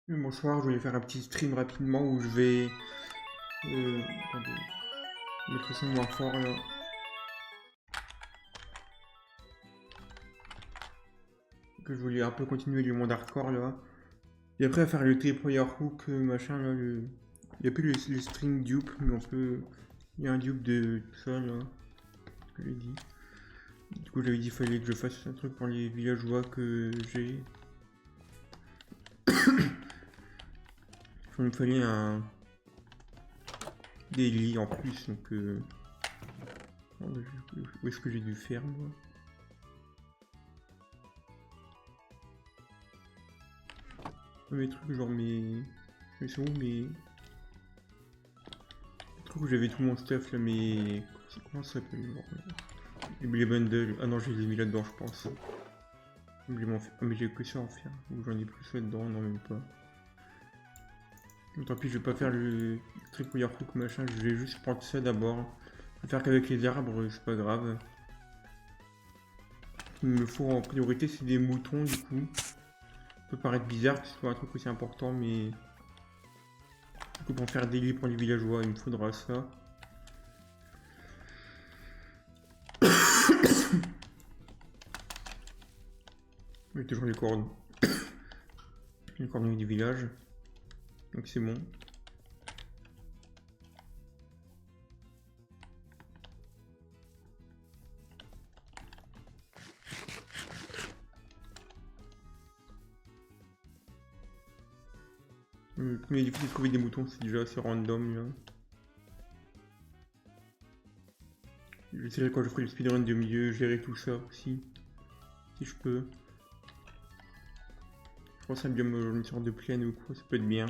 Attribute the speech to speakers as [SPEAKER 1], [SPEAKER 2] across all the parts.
[SPEAKER 1] Bonsoir, je voulais faire un petit stream rapidement où je vais attendez, mettre le son moins fort là. Que je voulais un peu continuer du monde hardcore là. Et après à faire le T-Player Hook machin là. Il n'y a plus les string dupes, mais on peut. Il y a un dupe de tout ça là. Que j'ai dit. Du coup j'avais dit qu'il fallait que je fasse un truc pour les villageois que j'ai. Il me fallait un daily en plus donc où est-ce que j'ai dû faire moi? Mes trucs genre mes. Ils sont où mes. Les trucs où j'avais tout mon stuff là, mes. Comment ça s'appelle genre, les bundles. Ah non, je les ai mis là-dedans, je pense. Ah, mais j'ai que ça à en faire. Ou j'en ai plus là-dedans, non, même pas. Mais tant pis, je vais pas faire le tripwire hook machin, je vais juste prendre ça d'abord. Je vais faire qu'avec les arbres, c'est pas grave. Ce qu'il me faut en priorité, c'est des moutons du coup. Ça peut paraître bizarre que ce soit un truc aussi important, mais. Du coup, pour faire des lits pour les villageois, il me faudra ça. J'ai toujours les coordonnées. Les coordonnées du village. Donc c'est bon. Mais il est difficile de trouver des moutons, c'est déjà assez random là. J'essaierai quand je ferai le speedrun de mieux gérer tout ça aussi. Si je peux. Je pense à un biome une sorte de plaine ou quoi, ça peut être bien.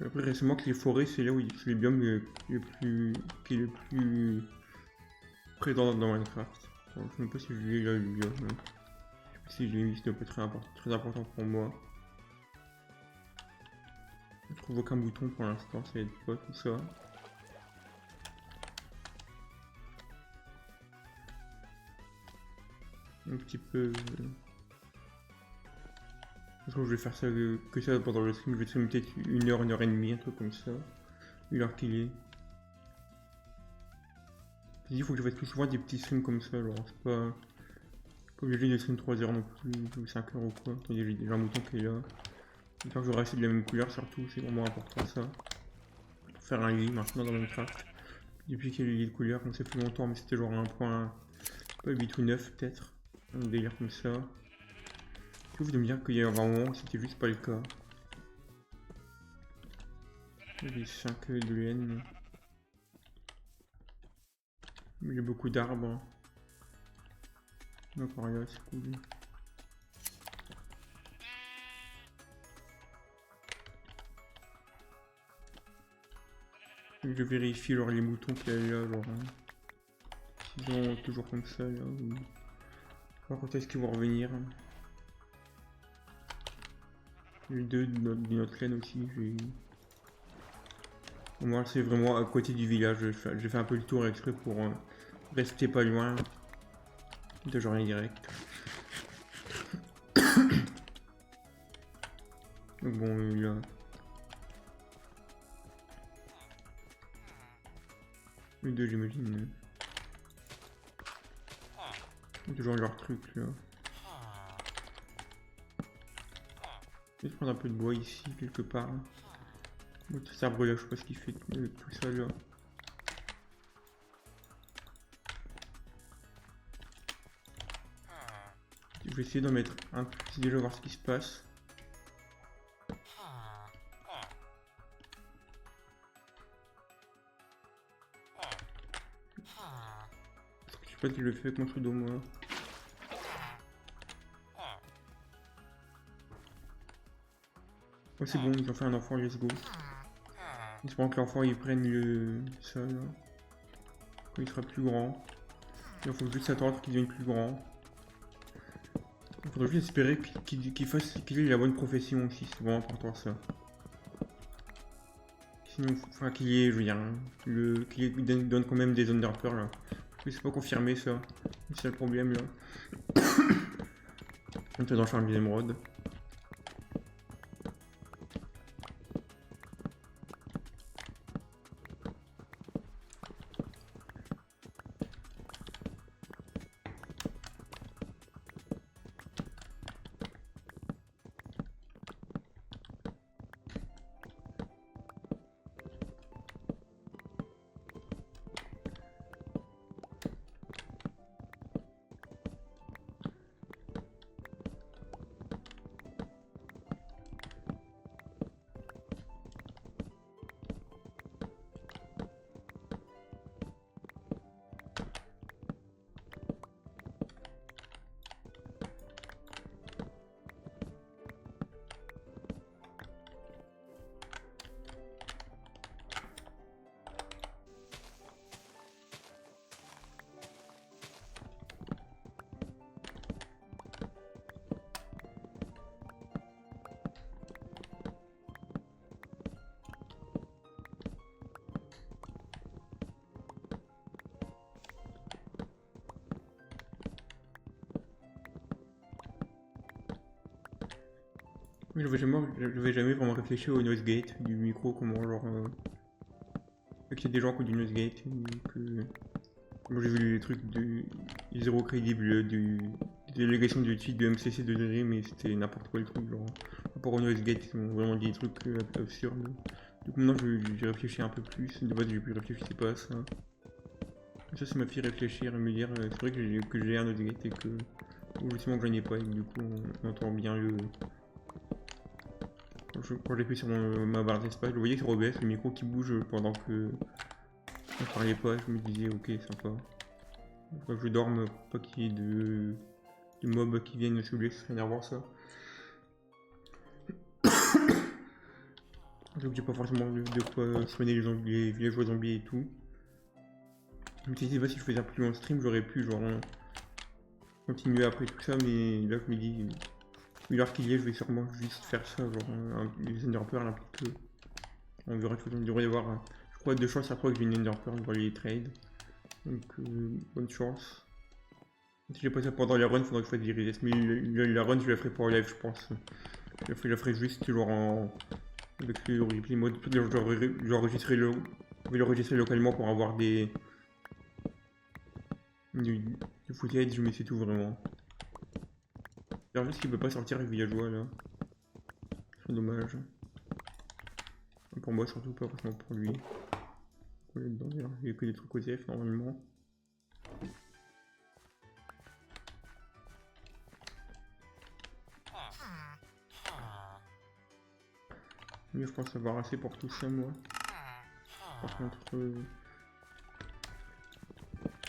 [SPEAKER 1] Après récemment que les forêts c'est là où c'est les biomes qui est le plus présent dans Minecraft. Alors, je sais même pas si je l'ai là le biome. Je sais pas si je l'ai mis, c'est pas très important pour moi. Je trouve aucun bouton pour l'instant, ça aide pas tout ça. Un petit peu. Je pense que je vais faire ça que ça pendant le stream, je vais streamer peut-être une heure et demie, un truc comme ça. Une heure qu'il est. Il faut que je fasse plus souvent des petits streams comme ça, alors c'est pas obligé de stream 3 heures non plus, ou 5 heures ou quoi. Attendez, j'ai déjà un mouton qui est là. J'espère que je rester de la même couleur surtout, c'est vraiment important ça. Pour faire un lit maintenant dans Minecraft. Depuis qu'il y a les lits de couleur, on sait plus longtemps, mais c'était genre un point, pas 8 ou 9 peut-être. Un délire comme ça. Je trouve de me dire qu'il y a un moment, c'était juste pas le cas. J'ai 5 de laine. Il y a beaucoup d'arbres. Encore là, c'est cool. Je vérifie alors les moutons qu'il y a là, alors. Ils sont toujours comme ça là. Ou... quand est-ce qu'ils vont revenir? Il y a eu deux de notre clan aussi. Au moins c'est vraiment à côté du village. J'ai fait un peu le tour exprès pour rester pas loin. De genre direct. Donc bon, là. Les deux j'imagine. Toujours leur truc là. Je vais prendre un peu de bois ici quelque part. Cet arbre là, je sais pas ce qu'il fait tout ça là. Je vais essayer d'en mettre un petit déjà voir ce qui se passe. Je sais pas si je le fais avec mon truc d'eau moi. Ouais c'est bon, ils ont fait un enfant, let's go. J'espère que l'enfant il prenne ça là. Quand il sera plus grand. Il faut juste attendre qu'il devienne plus grand. Il faudrait juste espérer qu'il ait la bonne profession aussi, c'est vraiment important ça. Sinon, enfin qu'il y ait, je veux dire, qu'il donne quand même des Underper là. Oui, c'est pas confirmé ça. C'est le problème là. Maintenant je fais un deuxième road. Oui, j'avais jamais vraiment réfléchi au noise gate du micro, comment genre. Qu'il y a des gens qui ont du noise gate, que. Moi j'ai vu les trucs du zéro crédible, des délégations du titre de MCC de Dream, mais c'était n'importe quoi le truc, genre. Par rapport au noise gate, ils ont vraiment dit des trucs absurdes. Du coup maintenant j'ai réfléchi un peu plus, de base j'ai pu réfléchir pas à ça. Ça m'a fait réfléchir et me dire c'est vrai que j'ai un noise gate et que. Ou justement que j'en ai pas, et du coup on entend bien le. Quand j'ai fait sur ma barre d'espace, je voyais sur OBS le micro qui bouge pendant que je ne parlais pas, je me disais ok sympa. Faut que je dorme, pas qu'il y ait de mobs qui viennent me saouler, ce serait énervant ça. Donc j'ai pas forcément de quoi soigner les villageois zombies et tout. Je me disais pas si je faisais un plus long stream, j'aurais pu genre continuer après tout ça, mais là je me dis, vu l'heure qu'il y est, je vais sûrement juste faire ça, genre les Enderpearls un peu. On verra tout, il devrait y avoir, je crois, 2 chances après que j'ai une Enderpearl pour les trades. Donc bonne chance. Si j'ai pas ça pendant les runs, faudrait que je fasse des resets. Mais la run, je la ferai pas en live, je pense. Je la ferai juste genre avec le replay mode. Je vais l'enregistrer localement pour avoir des footage, mais c'est tout vraiment. J'espère juste qu'il peut pas sortir avec villageois là. C'est dommage. Pour moi, surtout pas forcément pour lui. Il y a que des trucs OTF normalement. Mais je pense avoir assez pour tout ça moi. Par contre,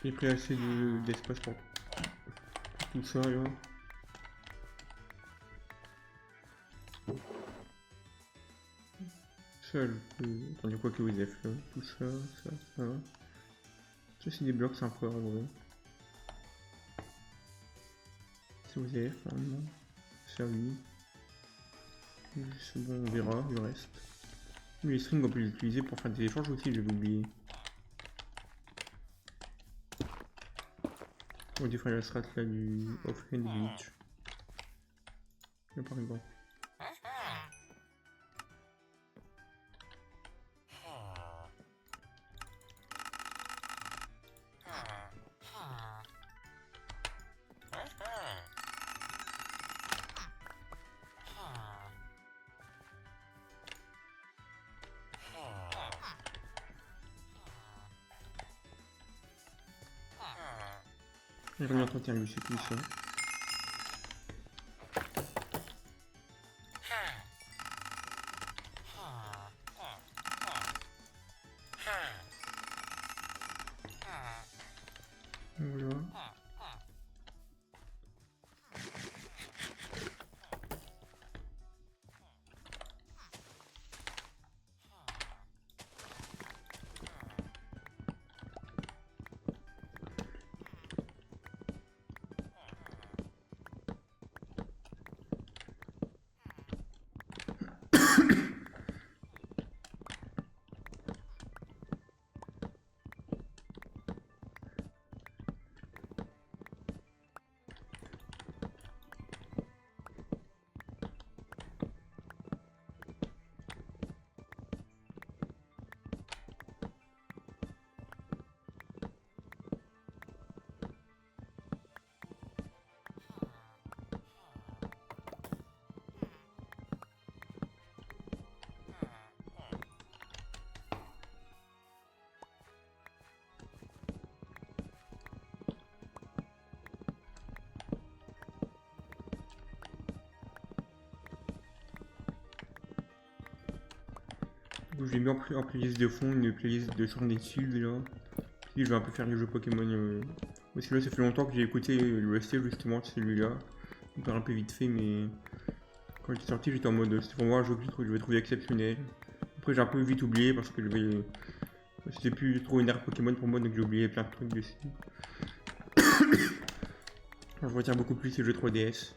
[SPEAKER 1] j'ai pris assez d'espace pour tout ça là. Ça, je peux. Attendez, quoi que vous avez fait, tout ça, ça. Ça, c'est des blocs sympas en vrai. C'est vous avez fait normalement. Ça, oui. C'est bon, on verra le reste. Les strings, on peut les utiliser pour faire des échanges aussi, je vais oublier. On va définir la strat là du offhand glitch. Là par exemple. J'ai rien tenté lui, c'est tout ça. Voilà. J'ai mis en playlist de fond une playlist de Sword and Shield là. Puis je vais un peu faire les jeux Pokémon. Parce que là ça fait longtemps que j'ai écouté l'OST justement de celui-là. On perd un peu vite fait mais quand il est sorti j'étais en mode c'était vraiment un jeu que je vais trouver exceptionnel. Après j'ai un peu vite oublié parce que c'était plus trop une ère Pokémon pour moi donc j'ai oublié plein de trucs dessus. Je retiens beaucoup plus les jeux 3DS.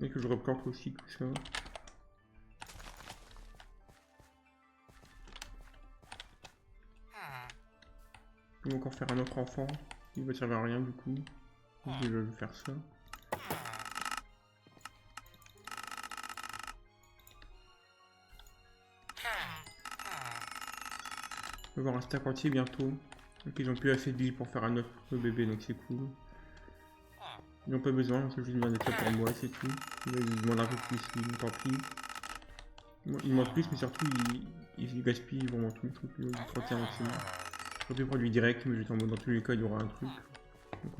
[SPEAKER 1] Et que je replante aussi tout ça. Je vais encore faire un autre enfant. Il va servir à rien du coup. Je vais faire ça. On va avoir un stack entier bientôt. Donc ils ont plus assez de vie pour faire un autre bébé donc c'est cool. Ils n'ont pas besoin, c'est juste demander ça pour moi, c'est tout. Ils demandent un peu plus, tant pis. Ils demandent plus, mais surtout ils gaspillent vraiment tout le truc, du 31 aussi. Je peux produit direct, mais juste en mode dans tous les cas il y aura un truc. Donc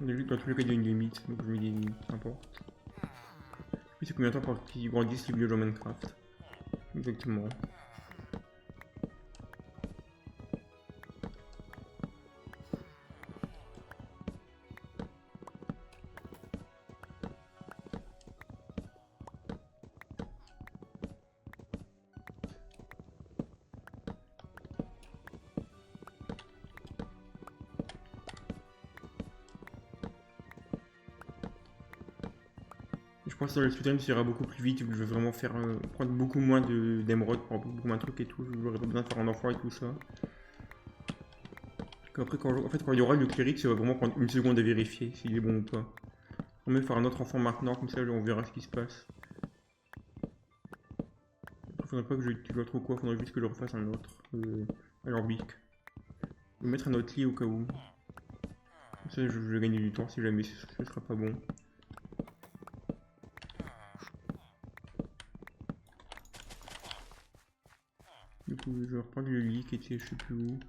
[SPEAKER 1] on a vu que dans tous les cas il y a une limite, donc je me dis n'importe. Puis c'est combien de temps pour qu'ils grandissent les vieux Minecraft? Exactement. Je pense que dans le speedrun ça ira beaucoup plus vite, vu que je vais vraiment faire prendre beaucoup moins d'émeraudes pour beaucoup moins de trucs et tout, j'aurais pas besoin de faire un enfant et tout ça. Après quand il y aura le cléric, ça va vraiment prendre une seconde à vérifier s'il est bon ou pas. On va faire un autre enfant maintenant, comme ça on verra ce qui se passe. Il faudrait pas que je tue l'autre ou quoi, faudrait juste que je refasse un autre. Alors bic. Je vais mettre un autre lit au cas où. Comme ça je vais gagner du temps si jamais ce sera pas bon. Du coup, je vais reprendre le lit qui était je sais plus où.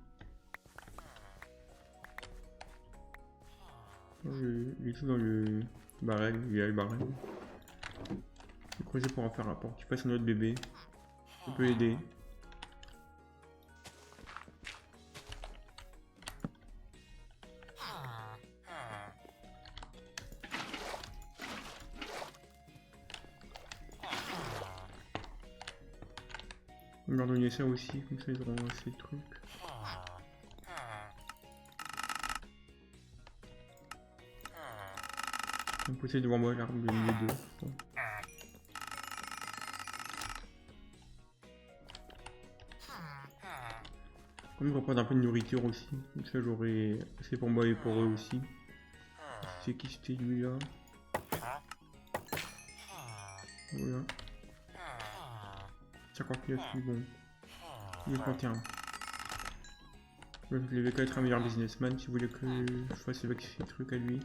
[SPEAKER 1] Il est tout dans le barrel, il y a le barrel. Je vais creuser pour en faire un pour qu'il fasse un autre bébé. Ça peut aider. On va leur donner ça aussi, comme ça ils auront assez de trucs. On peut essayer devant moi l'arbre de milieu 2. Comme je reprends un peu de nourriture aussi, comme ça j'aurai assez pour moi et pour eux aussi. C'est qui c'était lui là? Voilà. 59, c'est bon. Il est 31. Je vais être un meilleur businessman si vous voulez que je fasse avec ces trucs à lui.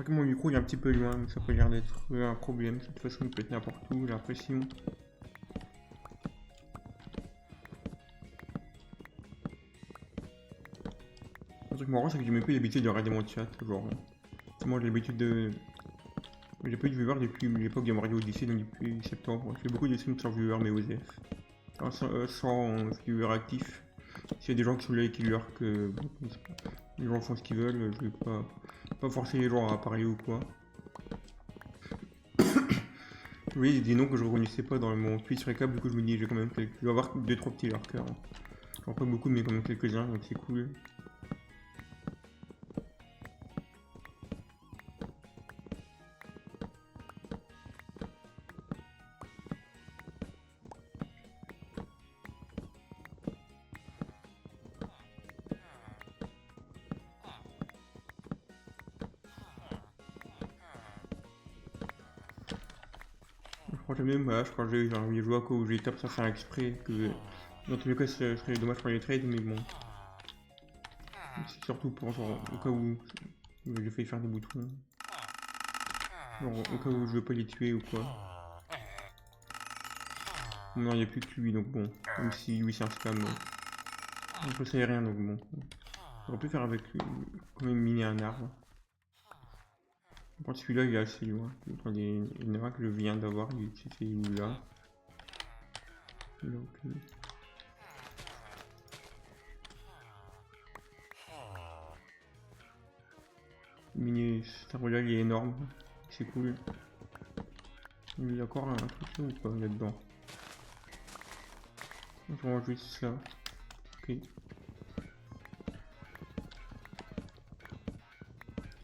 [SPEAKER 1] Mon micro il est un petit peu loin, ça peut l'air d'être un problème. De toute façon, il peut être n'importe où, j'ai l'impression. Un truc marrant, c'est que j'ai même plus l'habitude de regarder mon chat. Genre, moi j'ai l'habitude de. J'ai pas eu de viewers depuis l'époque de Mario Odyssey, donc depuis septembre. Je fais beaucoup de streams sans viewers, mais OSF. Enfin, sans viewers actifs. S'il y a des gens qui sont là et qui lurent que les gens font ce qu'ils veulent, je vais pas forcer les gens à parler ou quoi. Oui, des noms que je reconnaissais pas dans mon Twitch récap, du coup je me dis j'ai quand même quelques... Je dois avoir 2-3 petits lurkers. Genre pas beaucoup mais quand même quelques-uns, donc c'est cool. Je crois jamais, bah, je crois que j'ai genre, les joueurs où j'ai tape sans faire exprès, que dans tous les cas ce serait dommage pour les trades, mais bon. C'est surtout pour genre, au cas où j'ai failli faire des boutons. Genre, au cas où je veux pas les tuer ou quoi. Non, il n'y a plus que lui, donc bon. Même si lui c'est un spam, je sais rien, donc bon. J'aurais pu faire avec quand même miner un arbre. Par contre, celui-là il est assez loin. Il y en a un que je viens d'avoir, c'est où là. Donc, miner cet arbre-là, il est énorme. C'est cool. Il y a encore un truc là ou pas là-dedans? Je range juste ça. Ok.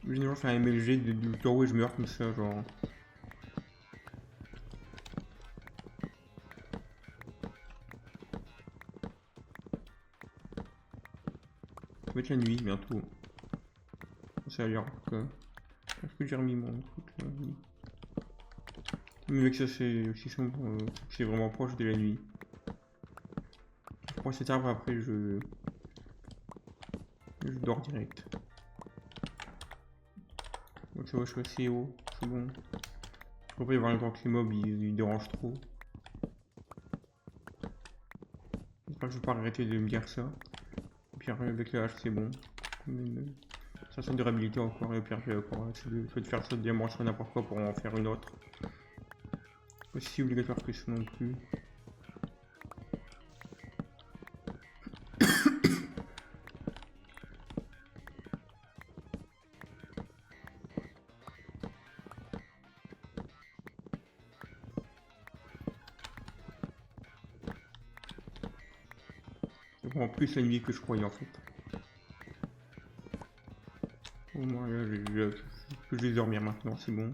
[SPEAKER 1] Généralement, je fais un MLG du taureau et je meurs comme ça, genre. Ça va être la nuit bientôt. Ça a l'air quoi. Est-ce que j'ai remis mon truc là? Oui. Mais avec ça, c'est aussi sombre, c'est vraiment proche de la nuit. Je prends cet arbre après, je dors direct. Donc ça va, je suis assez haut, c'est bon. Je peux pas y avoir longtemps que les mobs ils dérangent trop. J'espère que je vais pas arrêter de me dire ça. Et puis avec la hache, c'est bon. Ça sent de durabilité encore, et au pire, j'ai encore soit de faire ça de diamant, soit n'importe quoi pour en faire une autre. Pas si obligatoire que ça non plus. C'est vraiment plus la nuit que je croyais en fait. Au moins là, je vais dormir maintenant, c'est bon.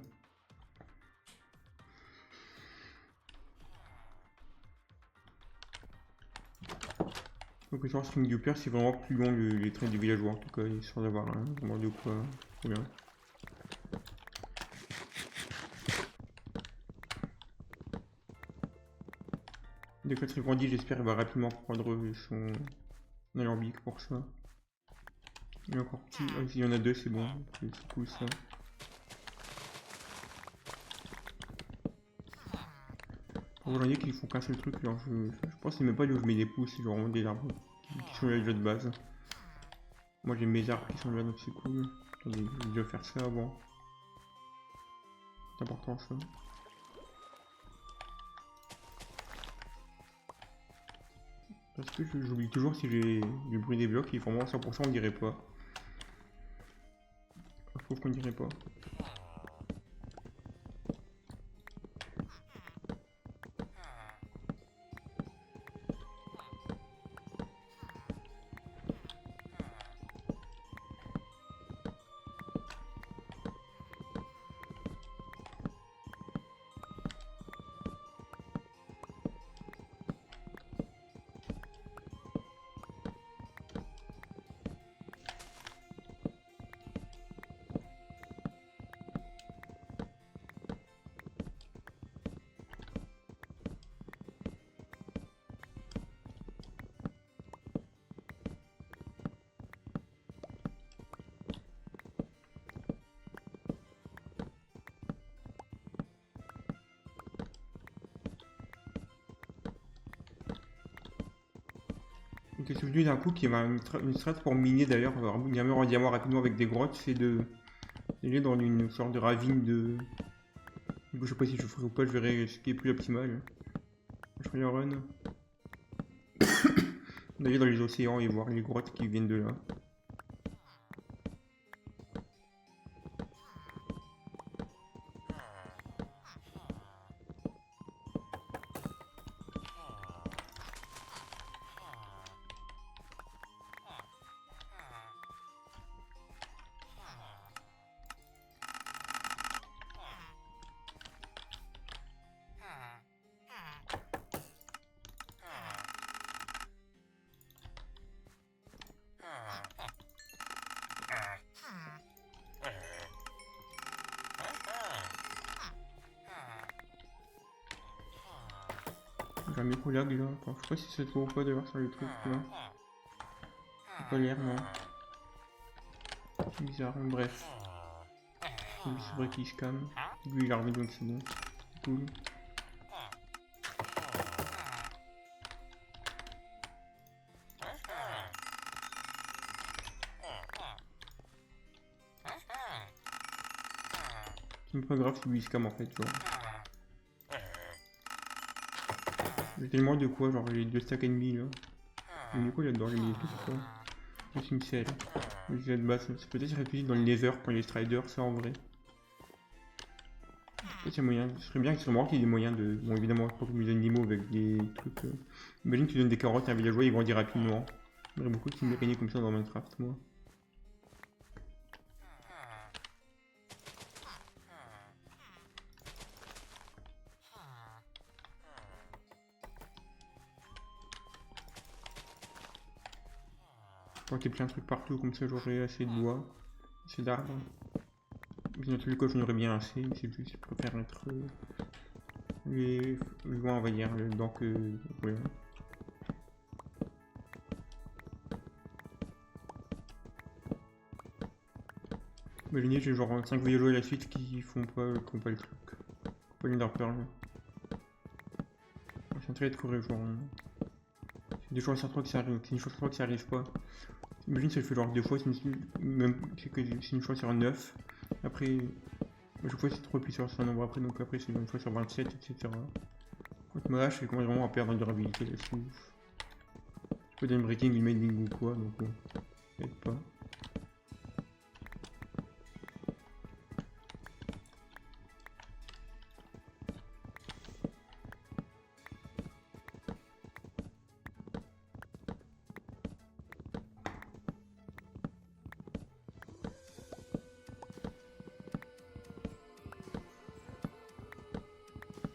[SPEAKER 1] Donc sur String du Père, c'est vraiment plus long les traits des villageois en tout cas, sans avoir vraiment de quoi. Trop bien. Dès que très grandi, j'espère qu'il va rapidement prendre son alambic pour ça. Il est encore petit. Ah, il y en a deux, c'est bon. C'est cool ça. Pour aujourd'hui qu'ils font qu'un seul truc, genre je pense que c'est même pas là où je mets des pouces, c'est genre vraiment des arbres qui sont là déjà de base. Moi j'ai mes arbres qui sont là donc c'est cool. Attendez, je vais déjà faire ça avant. C'est important ça. Parce que j'oublie toujours si j'ai du bruit des blocs, ils font moins 100% on dirait pas. Je trouve qu'on dirait pas. Donc, souvenu d'un coup qui m'a une strat pour miner d'ailleurs, diamant en diamant rapidement avec des grottes, c'est d'aller dans une sorte de ravine de. Je sais pas si je ferai ou pas, je verrai ce qui est plus optimal. Je ferai un run. D'aller dans les océans et voir les grottes qui viennent de là. J'ai un micro lag là. Enfin, je sais pas si ça se voit ou pas d'ailleurs sur les trucs là. C'est pas l'air, non. C'est bizarre, bref. C'est vrai qu'il se calme. Lui il a remis donc c'est bon. C'est cool. C'est pas grave si lui il se calme en fait, genre. J'ai tellement de quoi, genre les 2 stacks ennemis là. Mais du coup il adore les milieux, c'est quoi. C'est une selle. Les de base, c'est peut-être réfléchi dans le nether pour les striders, ça en vrai. Peut-être il y a moyen, ce serait bien qu'il y ait des moyens de. Bon évidemment, pas comme les animaux avec des trucs. Imagine que tu donnes des carottes à un villageois, il grandit rapidement. J'aimerais beaucoup qu'il me gagne comme ça dans Minecraft, moi. Planter plein de trucs partout, comme ça j'aurai assez de bois, assez d'arbres. Dans tous les cas, j'en aurais bien assez, mais c'est juste, je préfère être les loin, on va dire, donc ouais. Imaginez, j'ai genre 5 villageois à la suite qui font pas le truc. Pas l'Enderpearl. C'est un trait de courir, genre. C'est des chances sur 3 que ça arrive, c'est une chance sur 3 que ça arrive pas. Imagine, ça le fait genre 2 fois, c'est une chance sur 9. Après, à chaque fois c'est trop puissant sur un nombre après, donc après c'est une fois sur 27, etc. Contre ma hache, je commence vraiment à perdre en durabilité là-dessus. Je peux donner breaking, mending ou quoi, donc bon, ça aide pas.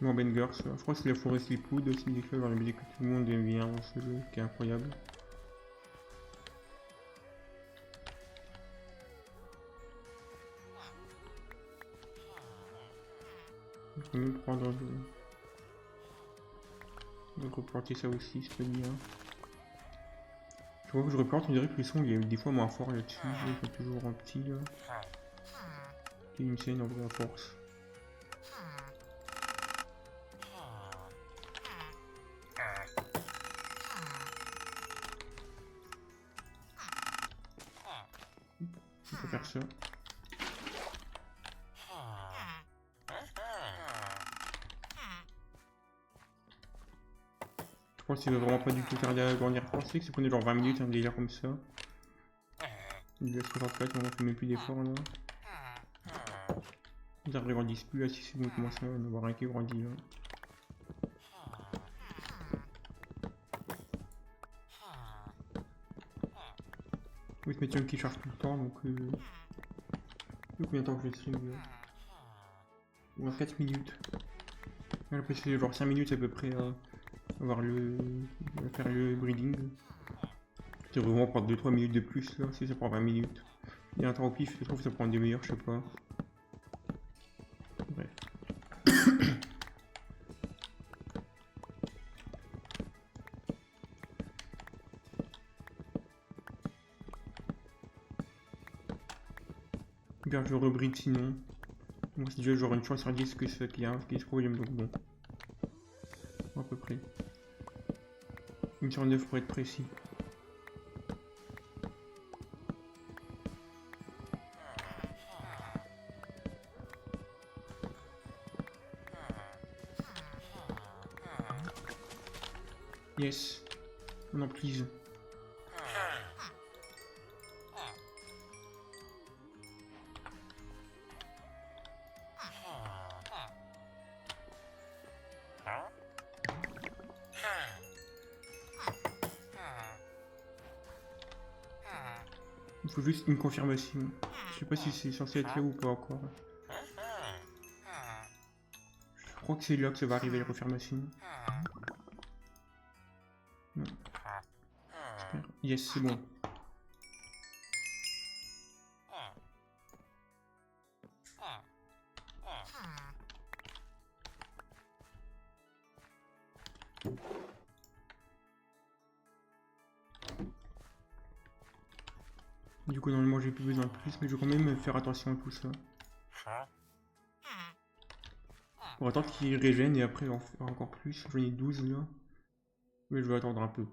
[SPEAKER 1] Non, Bengers, je crois que c'est la forêt Sleepwood aussi, dans la musique que tout le monde aime bien dans ce jeu, qui est incroyable. Je peux même prendre donc replanter ça aussi, c'est pas bien. Je vois que je replante, on dirait que le son il est des fois moins fort là-dessus, il fait toujours un petit là. C'est une scène en vrai à force. On peut faire ça. Je pense qu'il veut vraiment pas du tout faire grandir forcé, que ça prenait genre 20 minutes un délire comme ça. Il laisse 64, on fait même plus d'efforts là. Les arbres grandissent plus là, si c'est bon, on commence à en avoir un qui grandit là. Oui, ce métier qui charge tout le temps, donc combien de temps que je stream là? On a 4 minutes. Après c'est genre 5 minutes à peu près à faire le breeding. C'est vraiment prendre 2-3 minutes de plus là, si ça prend 20 minutes. Il y a un temps au pif, je trouve que ça prend une demi-heure, je sais pas. Bref. Bien, je rebride sinon. Moi, c'est déjà genre une chance sur 10 qu'il y a ce problème, donc bon. À peu près. Une sur 9 pour être précis. Yes. Non, please. Il faut juste une confirmation. Je sais pas si c'est censé être là ou pas encore. Je crois que c'est là que ça va arriver la confirmation. Non. Super. Yes, c'est bon. Du coup normalement j'ai plus besoin de plus, mais je vais quand même faire attention à tout ça. Pour attendre qu'il régène et après en faire encore plus. J'en ai 12 là. Mais je vais attendre un peu.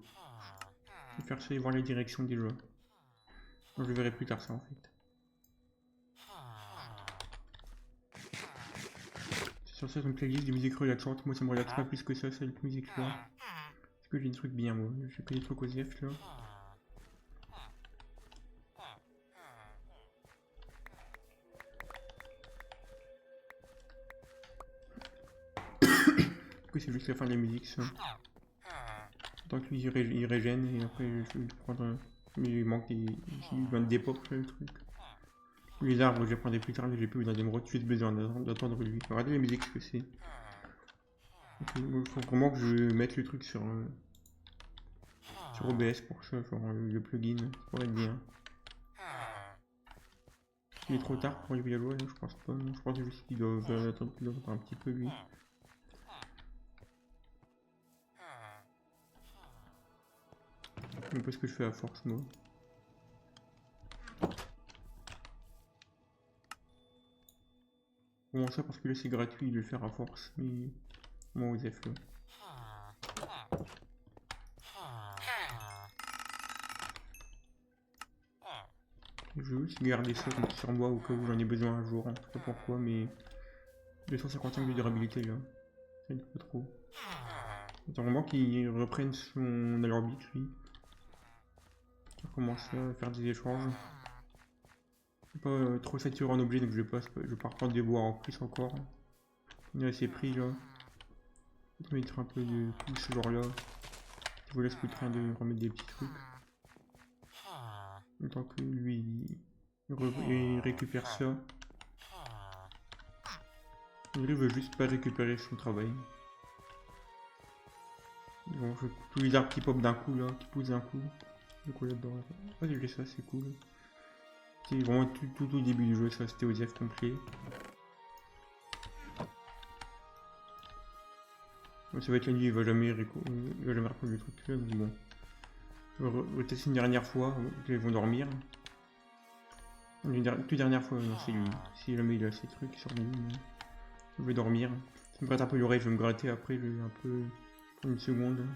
[SPEAKER 1] Je vais faire ça et voir les directions déjà. Je verrai plus tard ça en fait. C'est sur ça une playlist de musique relaxante. Moi ça me relaxe pas plus que ça cette musique là. Parce que j'ai des trucs bien moi. J'ai pas des trucs aux F là. Du coup c'est juste la fin de la musique ça. Tant que lui il régène et après je vais prendre. Mais il manque des. Il vient de dépop là le truc. Les arbres je les prendrai plus tard mais j'ai plus besoin d'émeraude, j'ai juste besoin d'attendre lui. Regardez la musique ce que c'est. Il faut vraiment que je mette le truc sur OBS pour ça, genre le plugin, pour être bien. Il est trop tard pour arriver à jouer, je pense pas. Je pense juste qu'il doit attendre un petit peu lui. Je sais pas ce que je fais à force moi. Comment ça parce que là c'est gratuit de le faire à force, mais moi aux F là. Je vais aussi garder ça comme sur moi au cas où j'en ai besoin un jour, je sais pas pourquoi, mais 255 de durabilité là, ça aide pas trop. Attends vraiment qu'il reprenne son orbite lui. On commence à faire des échanges. Je vais pas trop saturé en objet donc je vais pas reprendre des bois en plus encore. On est assez pris là. Je vais mettre un peu de tout ce genre là. Je vous laisse plus train de remettre des petits trucs. En tant que lui il récupère ça. Il veut juste pas récupérer son travail. Bon, tous les arbres qui pop d'un coup là, qui poussent d'un coup. Du coup là-dedans. Ah j'ai ça, c'est cool. C'est vraiment tout au début du jeu, ça c'était ODF complet. Ça va être la nuit, il va jamais reprendre le truc là, mais bon. Je vais tester une dernière fois, ils vont dormir. Une toute dernière fois, non, c'est lui. Si jamais il a ces trucs sur lui, je vais dormir. Ça me gratte un peu l'oreille, je vais me gratter après, je vais un peu. Une seconde.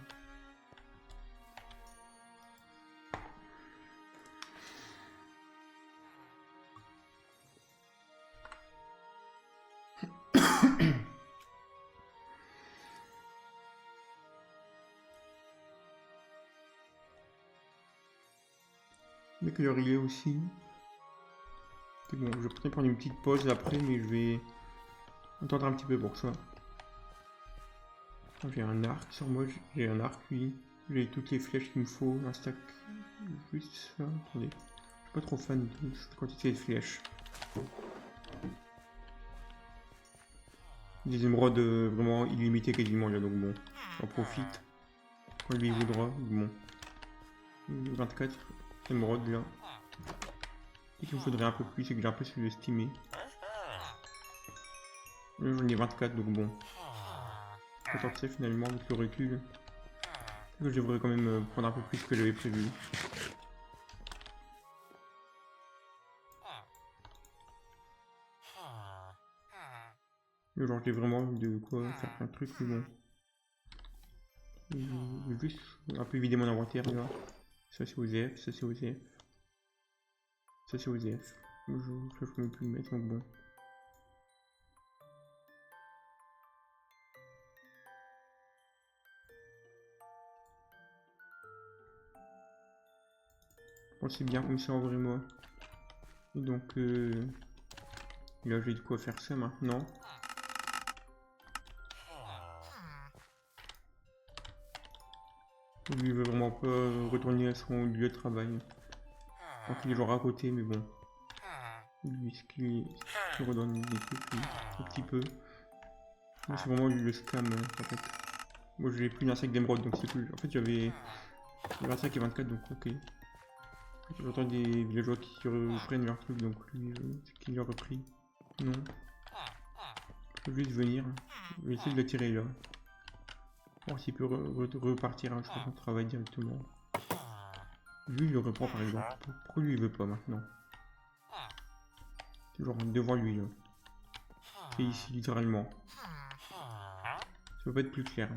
[SPEAKER 1] Dès que l'heure il est aussi. Okay, bon, je vais peut-être prendre une petite pause après, mais je vais attendre un petit peu pour ça. J'ai un arc sur moi, j'ai un arc lui. J'ai toutes les flèches qu'il me faut, un stack juste ça. Attendez, je suis pas trop fan de cette quantité de flèches. Des émeraudes vraiment illimitées quasiment là, donc bon, j'en profite. Quand lui il voudra, bon. 24 émeraudes là. Et qu'il me faudrait un peu plus, c'est que j'ai un peu sous-estimé. Là j'en ai 24 donc bon. Je vais sortir finalement avec le recul. Je devrais quand même prendre un peu plus que j'avais prévu. Genre j'ai vraiment de quoi faire plein de trucs mais bon. Je vais juste un peu vider mon inventaire là. Ça c'est OZF, ça c'est OZF. Ça c'est OZF. Je peux même plus le mettre donc bon. Je pense que c'est bien comme ça en vrai moi. Et donc là j'ai de quoi faire ça maintenant. Lui il veut vraiment pas retourner à son lieu de travail. Donc il est genre à côté mais bon. Lui ce qui redonne des trucs un petit peu. Mais c'est vraiment le scam en fait. Moi j'ai plus d'un sac d'émeraude donc c'est cool. En fait j'avais 25 et 24 donc ok. J'entends des villageois qui reprennent leur truc donc lui c'est qu'il a repris. Non. Je peux juste venir. Je vais essayer de l'attirer là. Voir s'il peut repartir sur son travail directement. Lui, il le reprend par exemple. Pourquoi lui, il veut pas maintenant? C'est genre devant lui, là. C'est ici, littéralement. Ça peut pas être plus clair.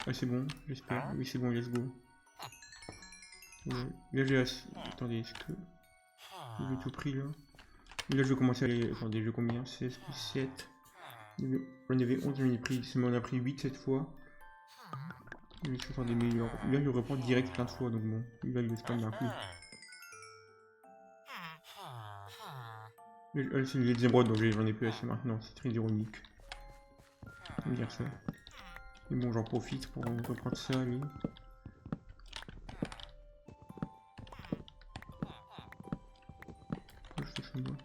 [SPEAKER 1] Ah, c'est bon, j'espère. Oui, c'est bon, let's go. Là, j'ai la... Attendez, est-ce que... J'ai tout pris, là. Là, je vais commencer à aller... Attendez, je combien? 16 plus 7. J'en avais 11, j'en ai pris 10, mais on a pris 8 cette fois. Je vais faire des meilleurs. Là, il reprend direct plein de fois, donc bon. Là, il le spam d'un coup. C'est les émeraudes, donc j'en ai plus assez maintenant. C'est très ironique. On va dire ça. Mais bon, j'en profite pour reprendre ça, lui. Pourquoi je fais ça, moi?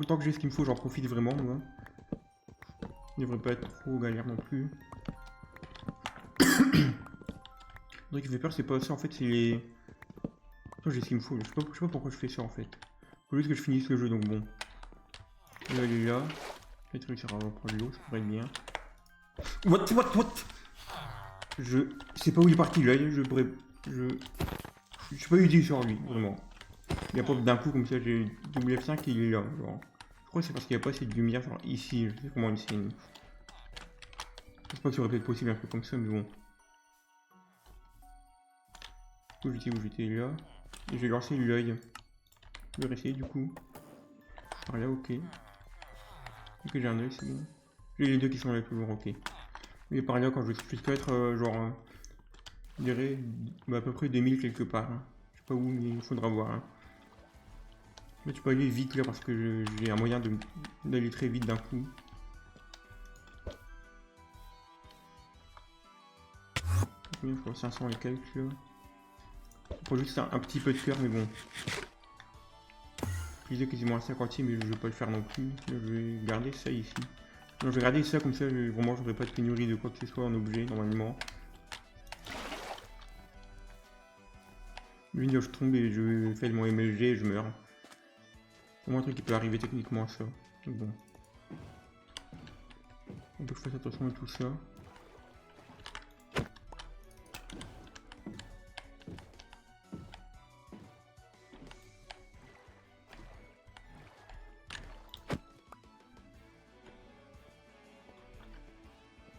[SPEAKER 1] Tant que j'ai ce qu'il me faut, j'en profite vraiment, moi. Il devrait pas être trop galère non plus. Ce qui fait peur, c'est pas ça, en fait, c'est les... Attends, j'ai ce qu'il me faut, je sais pas pourquoi je fais ça, en fait. Faut juste que je finisse le jeu, donc bon. Là, il est là. Peut-être réussir à reprendre l'eau, ça pourrait être bien. What? Je sais pas où il est parti, là, je suis pas utile sur lui, vraiment. Il apporte d'un coup, comme ça, j'ai double F5 et il est là, genre. Je crois que c'est parce qu'il n'y a pas assez de lumière, genre ici, je sais comment il signe. Je pense pas que ça aurait pu être possible un peu comme ça, mais bon. Où j'étais là. Et j'ai lancé l'œil. Je vais réessayer du coup. Par là, ok. Ok, j'ai un œil, c'est bon. J'ai les deux qui sont là toujours, ok. Et par là, quand je vais jusqu'à être genre. Je dirais à peu près 2000 quelque part. Hein. Je sais pas où, mais il faudra voir. Hein. Mais tu peux aller vite là parce que j'ai un moyen d'aller très vite d'un coup. Je crois 500 et quelques là. Faut juste un petit peu de cœur, mais bon. Je disais quasiment à 50, mais je vais pas le faire non plus. Je vais garder ça ici. Non, je vais garder ça comme ça, vraiment j'aurai pas de pénurie de quoi que ce soit en objet normalement. Lui, je tombe et je fais de mon MLG et je meurs. C'est vraiment un truc qui peut arriver techniquement à ça. Donc bon. On peut faire attention à tout ça.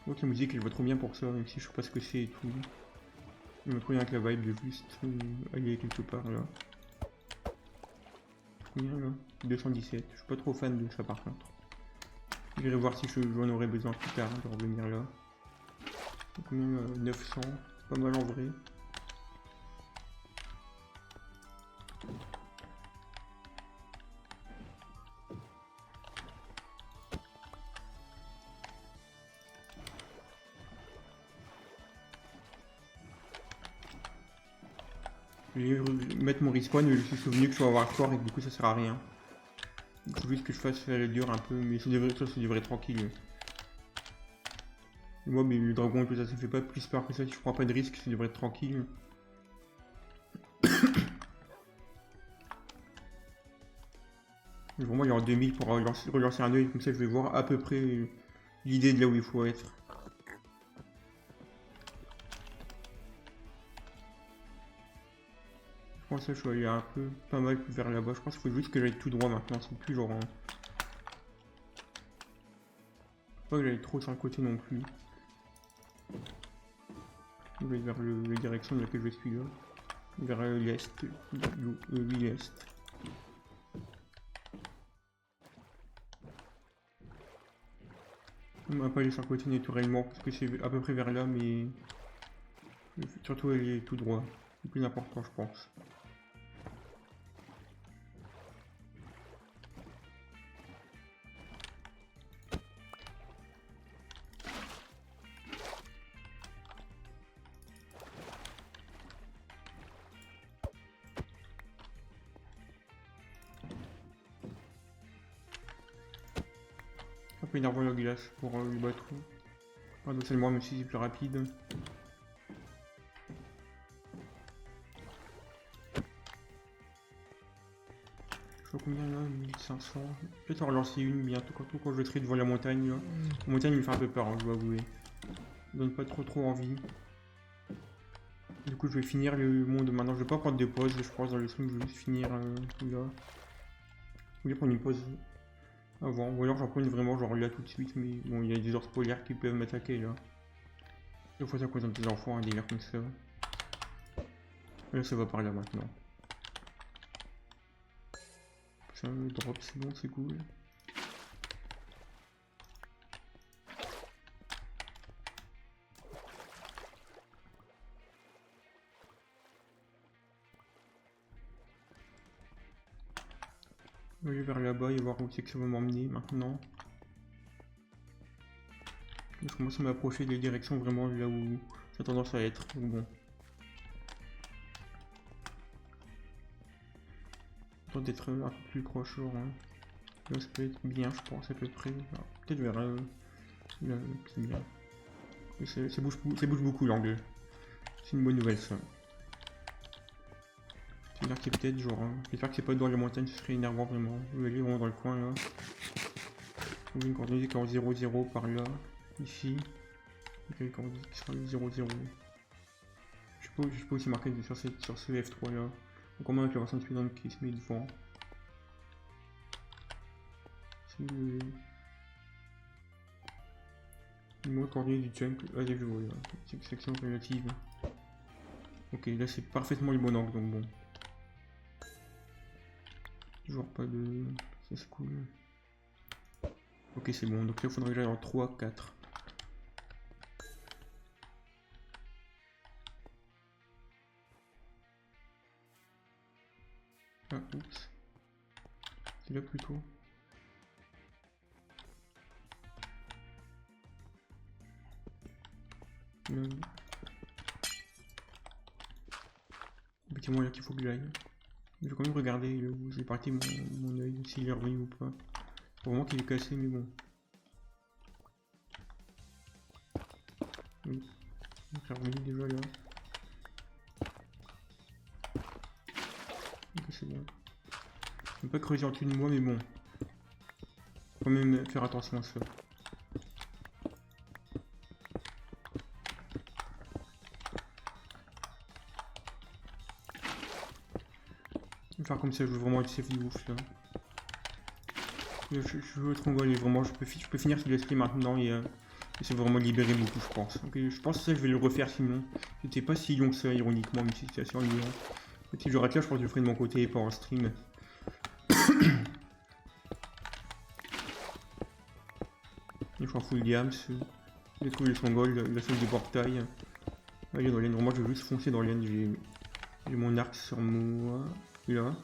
[SPEAKER 1] Donc la musique elle va trop bien pour ça, même si je sais pas ce que c'est et tout. Je me trouve bien avec la vibe de juste aller quelque part là. Combien là? 217. Je suis pas trop fan de ça par contre. J'irai voir si j'en aurais besoin plus tard de revenir là. Combien 900. Pas mal en vrai. Je vais mettre mon respawn, mais je suis souvenu que je vais avoir fort et que du coup ça sert à rien. Il faut juste que je fasse la dure un peu, mais ça devrait être tranquille. Et moi, mais le dragon et tout ça, ça fait pas plus peur que ça, si je prends pas de risque, ça devrait être tranquille. Vraiment, il y aura 2000 pour relancer un œil, comme ça je vais voir à peu près l'idée de là où il faut être. Je pense que je vais aller un peu pas mal plus vers là-bas. Je pense qu'il faut juste que j'aille tout droit maintenant, c'est plus genre. Faut pas que j'aille trop sur le côté non plus. Je vais vers la direction de laquelle je suis là. Vers l'est. Oui, l'est. On va pas aller sur le côté naturellement parce que c'est à peu près vers là, mais surtout aller tout droit. C'est plus important, je pense. Un peu énervant la glace pour le battre. Paradoxalement, même si c'est plus rapide. Je crois combien là? 1500. Peut-être en relancer une bientôt quand je serai devant la montagne là. La montagne me fait un peu peur, hein, je dois avouer. Ça donne pas trop envie. Du coup je vais finir le monde maintenant. Je vais pas prendre de pause, je pense dans le stream je vais juste finir là. Je vais prendre une pause avant. Ou alors j'en prends une vraiment genre là tout de suite. Mais bon il y a des ours polaires qui peuvent m'attaquer là. Des fois ça cause un des enfants, un délire comme ça. Là ça va par là maintenant. Ça me drop, c'est bon, c'est cool. Je vais vers là-bas et voir où c'est que ça va m'emmener maintenant. Je commence à m'approcher des directions vraiment là où ça a tendance à être. Donc bon. Tente d'être un peu plus proche, genre. Hein. Là ça peut être bien, je pense, à peu près. Peut-être vers là, c'est bien. Ça bouge beaucoup l'angle. C'est une bonne nouvelle ça. C'est-à-dire qu'il y a peut-être genre. J'espère que c'est pas dans les montagnes, ce serait énervant vraiment. Je vais aller vraiment dans le coin là. Trouver une coordonnée qui est en 0,0 par là. Ici. Quelle coordonnée qui sera le 0,0. Je peux aussi marquer sur ce F3 là. Donc on met avec le ressenti suivant qui se met devant. C'est le numéro de coordonnée du jump. Allez, je vois là. Section relative. Ok, là c'est parfaitement le bon angle donc bon. Toujours pas de. Ça c'est cool. Ok, c'est bon. Donc là il faudrait que j'aille en 3, 4. Ah, oups. C'est là plutôt. Là. Effectivement, là qu'il faut que j'aille. Je vais quand même regarder où j'ai parti mon œil, s'il est revenu ou pas. Faut vraiment qu'il est cassé, mais bon. Oui. Donc, c'est revenu déjà là. Ok, c'est bon. Je ne peux pas creuser en dessous de moi, mais bon. Faut quand même faire attention à ça. Je vais faire comme ça, je veux vraiment être safe du ouf là. Je veux être engagé, vraiment, je peux finir sur l'esprit maintenant et c'est vraiment libéré beaucoup, je pense. Okay, je pense que ça, je vais le refaire sinon. C'était pas si long que ça, ironiquement, même si c'était assez ennuyant. Si je rate là, je pense que je le ferai de mon côté et pas en stream. Je suis en full diams. J'ai trouvé le Songol, la salle du portail. Allez, dans l'aine, vraiment, je vais juste foncer dans l'aine. J'ai mon arc sur moi. Là.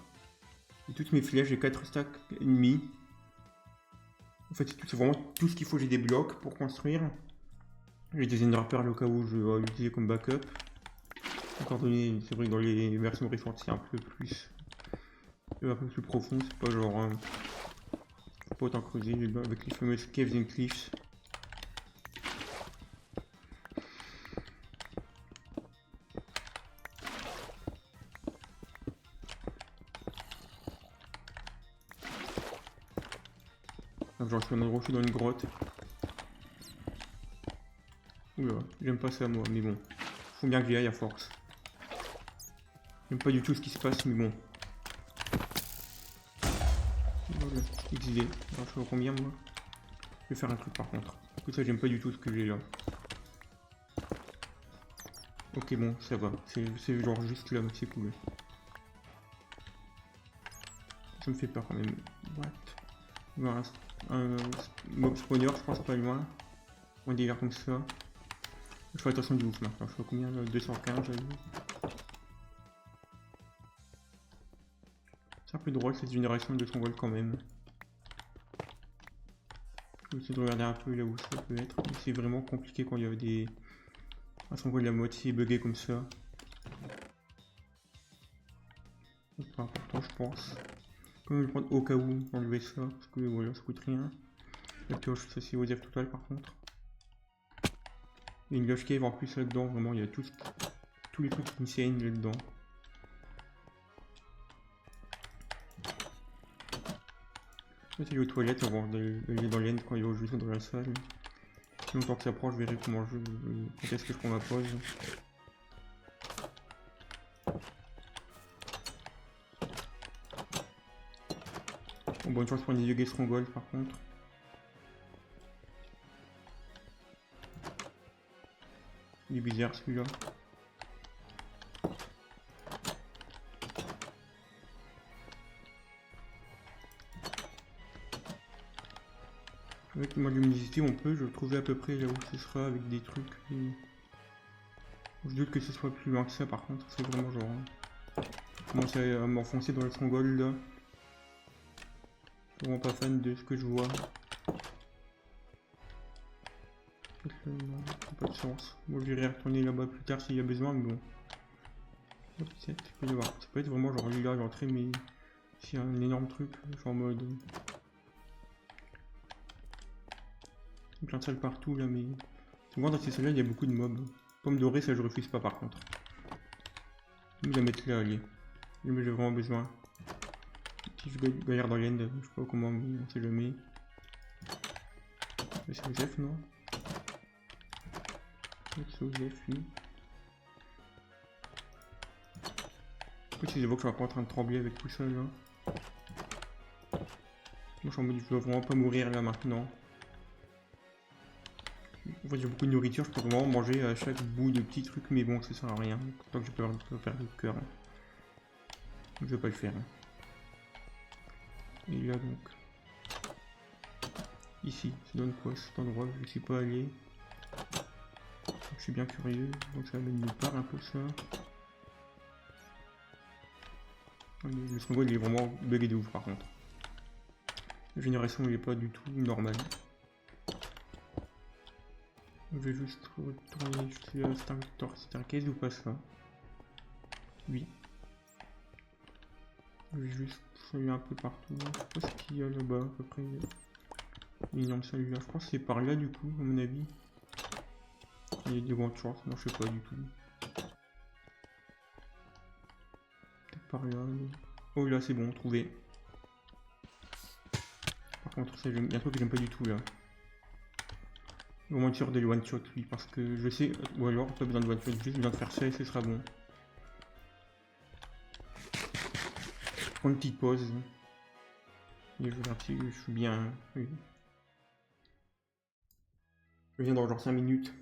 [SPEAKER 1] Et toutes mes flèches, j'ai 4 stacks ennemis. En fait, c'est vraiment tout ce qu'il faut. J'ai des blocs pour construire. J'ai des ender pearls au cas où je vais l'utiliser comme backup. Encore donné, c'est vrai que dans les versions récentes, c'est un peu plus profond. C'est pas genre. Faut pas autant creuser avec les fameuses caves and cliffs. Genre je suis en suis dans une grotte. Oula, j'aime pas ça moi, mais bon. Faut bien que j'y aille à force. J'aime pas du tout ce qui se passe, mais bon. Voilà, XD. Alors je sais combien moi. Je vais faire un truc par contre. Tout ça j'aime pas du tout ce que j'ai là. Ok bon, ça va. C'est genre juste là, c'est cool. Ça me fait peur quand même. What? Voilà, un mob spawner, je pense pas loin. Un délire comme ça. Je fais attention du ouf maintenant. Je fais combien là? 215 j'avoue. C'est un peu drôle cette génération de Songol quand même. Je vais essayer de regarder un peu là où ça peut être. C'est vraiment compliqué quand il y a un Songol à moitié bugué comme ça. C'est pas important je pense. Comme je vais le prendre au cas où enlever ça, parce que voilà, ça coûte rien. La pioche, ça c'est ODF total par contre. Et une loge cave en plus là-dedans, vraiment il y a tous les trucs insane là-dedans. Je vais aller aux toilettes avant d'aller dans l'end quand il va juste dans la salle. Sinon, tant que ça approche, je verrai comment quand est-ce que je prends ma pause. Bon, bonne chance pour une Yuge Stronghold par contre. Il est bizarre celui-là. Avec ma luminosité, on peut, je le trouvais à peu près là où ce sera avec des trucs. Et... je doute que ce soit plus loin que ça par contre, c'est vraiment genre. Je commence à m'enfoncer dans le Stronghold là. Je suis vraiment pas fan de ce que je vois. Non, pas de chance. Moi je vais retourner là-bas plus tard s'il y a besoin, mais bon. Peut-être, je vais voir. Ça peut être vraiment genre là, l'entrée, mais s'il y a un énorme truc, genre en mode. Plein de salles partout là, mais. Souvent dans ces salles là, il y a beaucoup de mobs. Pomme dorée, ça je refuse pas par contre. Je vais la mettre là, allez. Mais j'ai vraiment besoin. Si je galère dans l'end, je sais pas comment, mais on sait jamais. C'est Joseph, non? C'est Joseph, oui. Écoute, si je vois que je suis pas en train de trembler avec tout ça là. Moi je suis en mode, je dois vraiment pas mourir là maintenant. En fait, j'ai beaucoup de nourriture, je peux vraiment manger à chaque bout de petits trucs, mais bon, ça sert à rien. Tant que je peux faire de cœur. Je vais pas le faire. Et là donc. Ici, ça donne quoi cet endroit? Je suis pas allé. Je suis bien curieux, donc ça mène nulle part un peu ça. Le Stronghold il est vraiment bugué de ouf par contre. La génération il est pas du tout normal. Je vais juste retourner jusqu'à la Staircase ou pas ça? Oui. Je vais juste saluer un peu partout. Je sais pas ce qu'il y a là-bas à peu près. Énorme salut là. Je pense que c'est par là du coup, à mon avis. Il y a des grandes chances, non je sais pas du tout. Peut-être par là. Mais... oh là c'est bon, trouvé. Par contre, il y a un truc que j'aime pas du tout là. Vraiment être sûr de le one shot lui, parce que je sais. Ou alors pas besoin de one shot, juste besoin de faire ça et ce sera bon. Je prends une petite pause. Et je regarde si je suis bien. Oui. Je viens dans genre 5 minutes.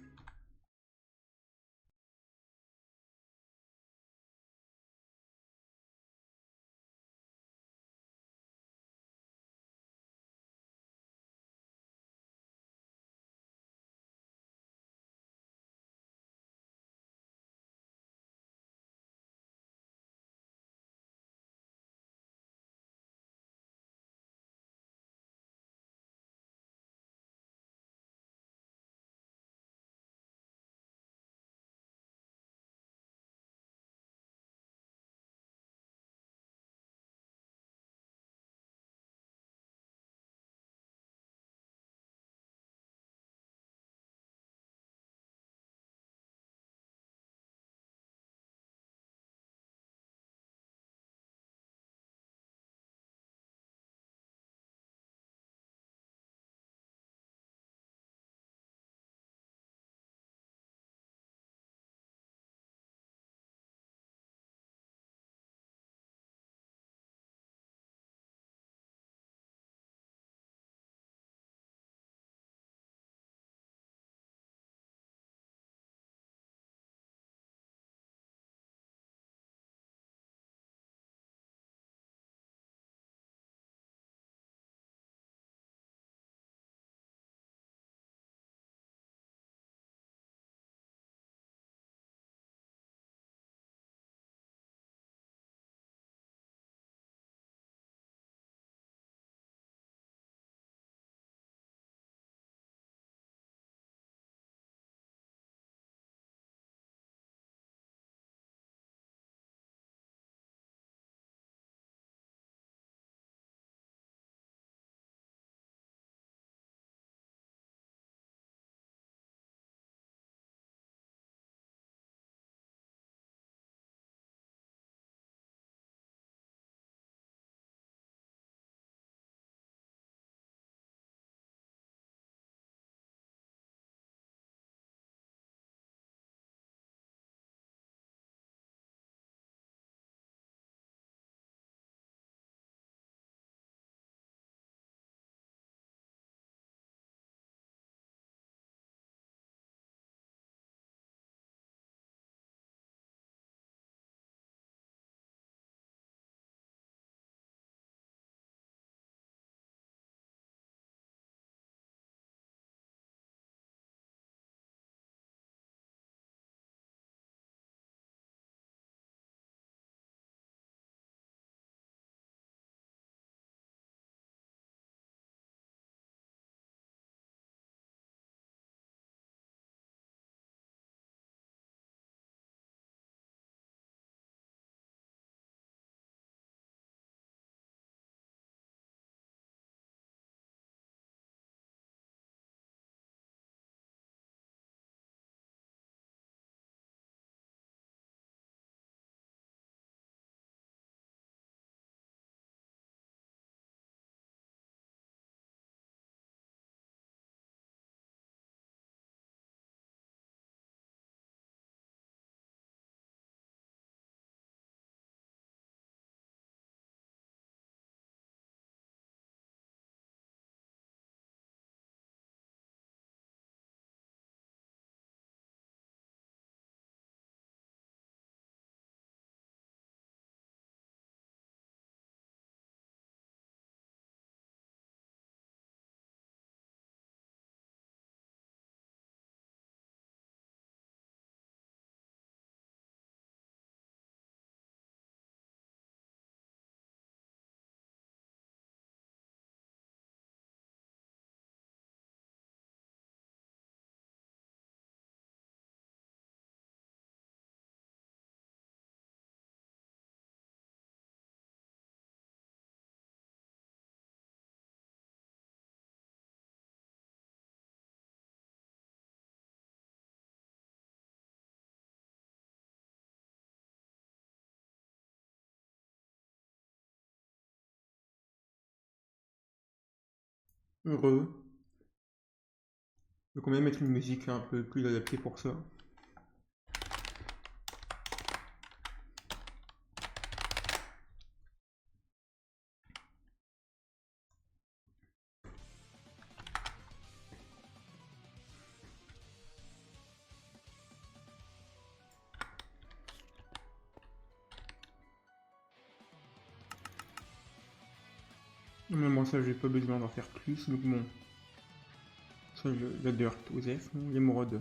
[SPEAKER 1] Heureux. Je vais quand même mettre une musique un peu plus adaptée pour ça. Normalement ça j'ai pas besoin d'en faire plus, donc bon. Ça le dirt Osef, l'émeraude,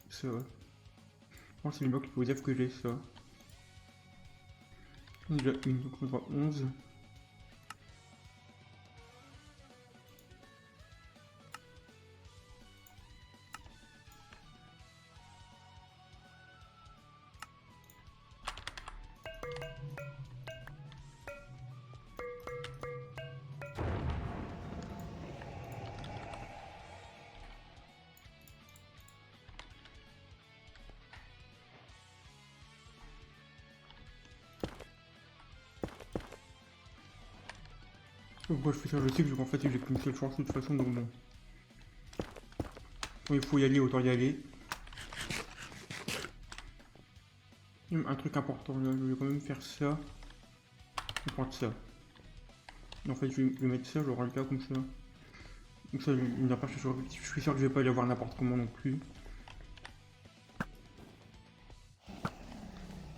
[SPEAKER 1] ça. Je pense que c'est le bloc Osef que j'ai ça. Déjà une, donc on va 11. Pourquoi je fais ça? Je sais que en fait j'ai qu'une seule chance de toute façon, donc bon. Quand il faut y aller, autant y aller. Un truc important là, je vais quand même faire ça. Je vais prendre ça. En fait je vais mettre ça, j'aurai le cas comme ça. Donc ça, une part, je suis sûr que je vais pas y avoir n'importe comment non plus.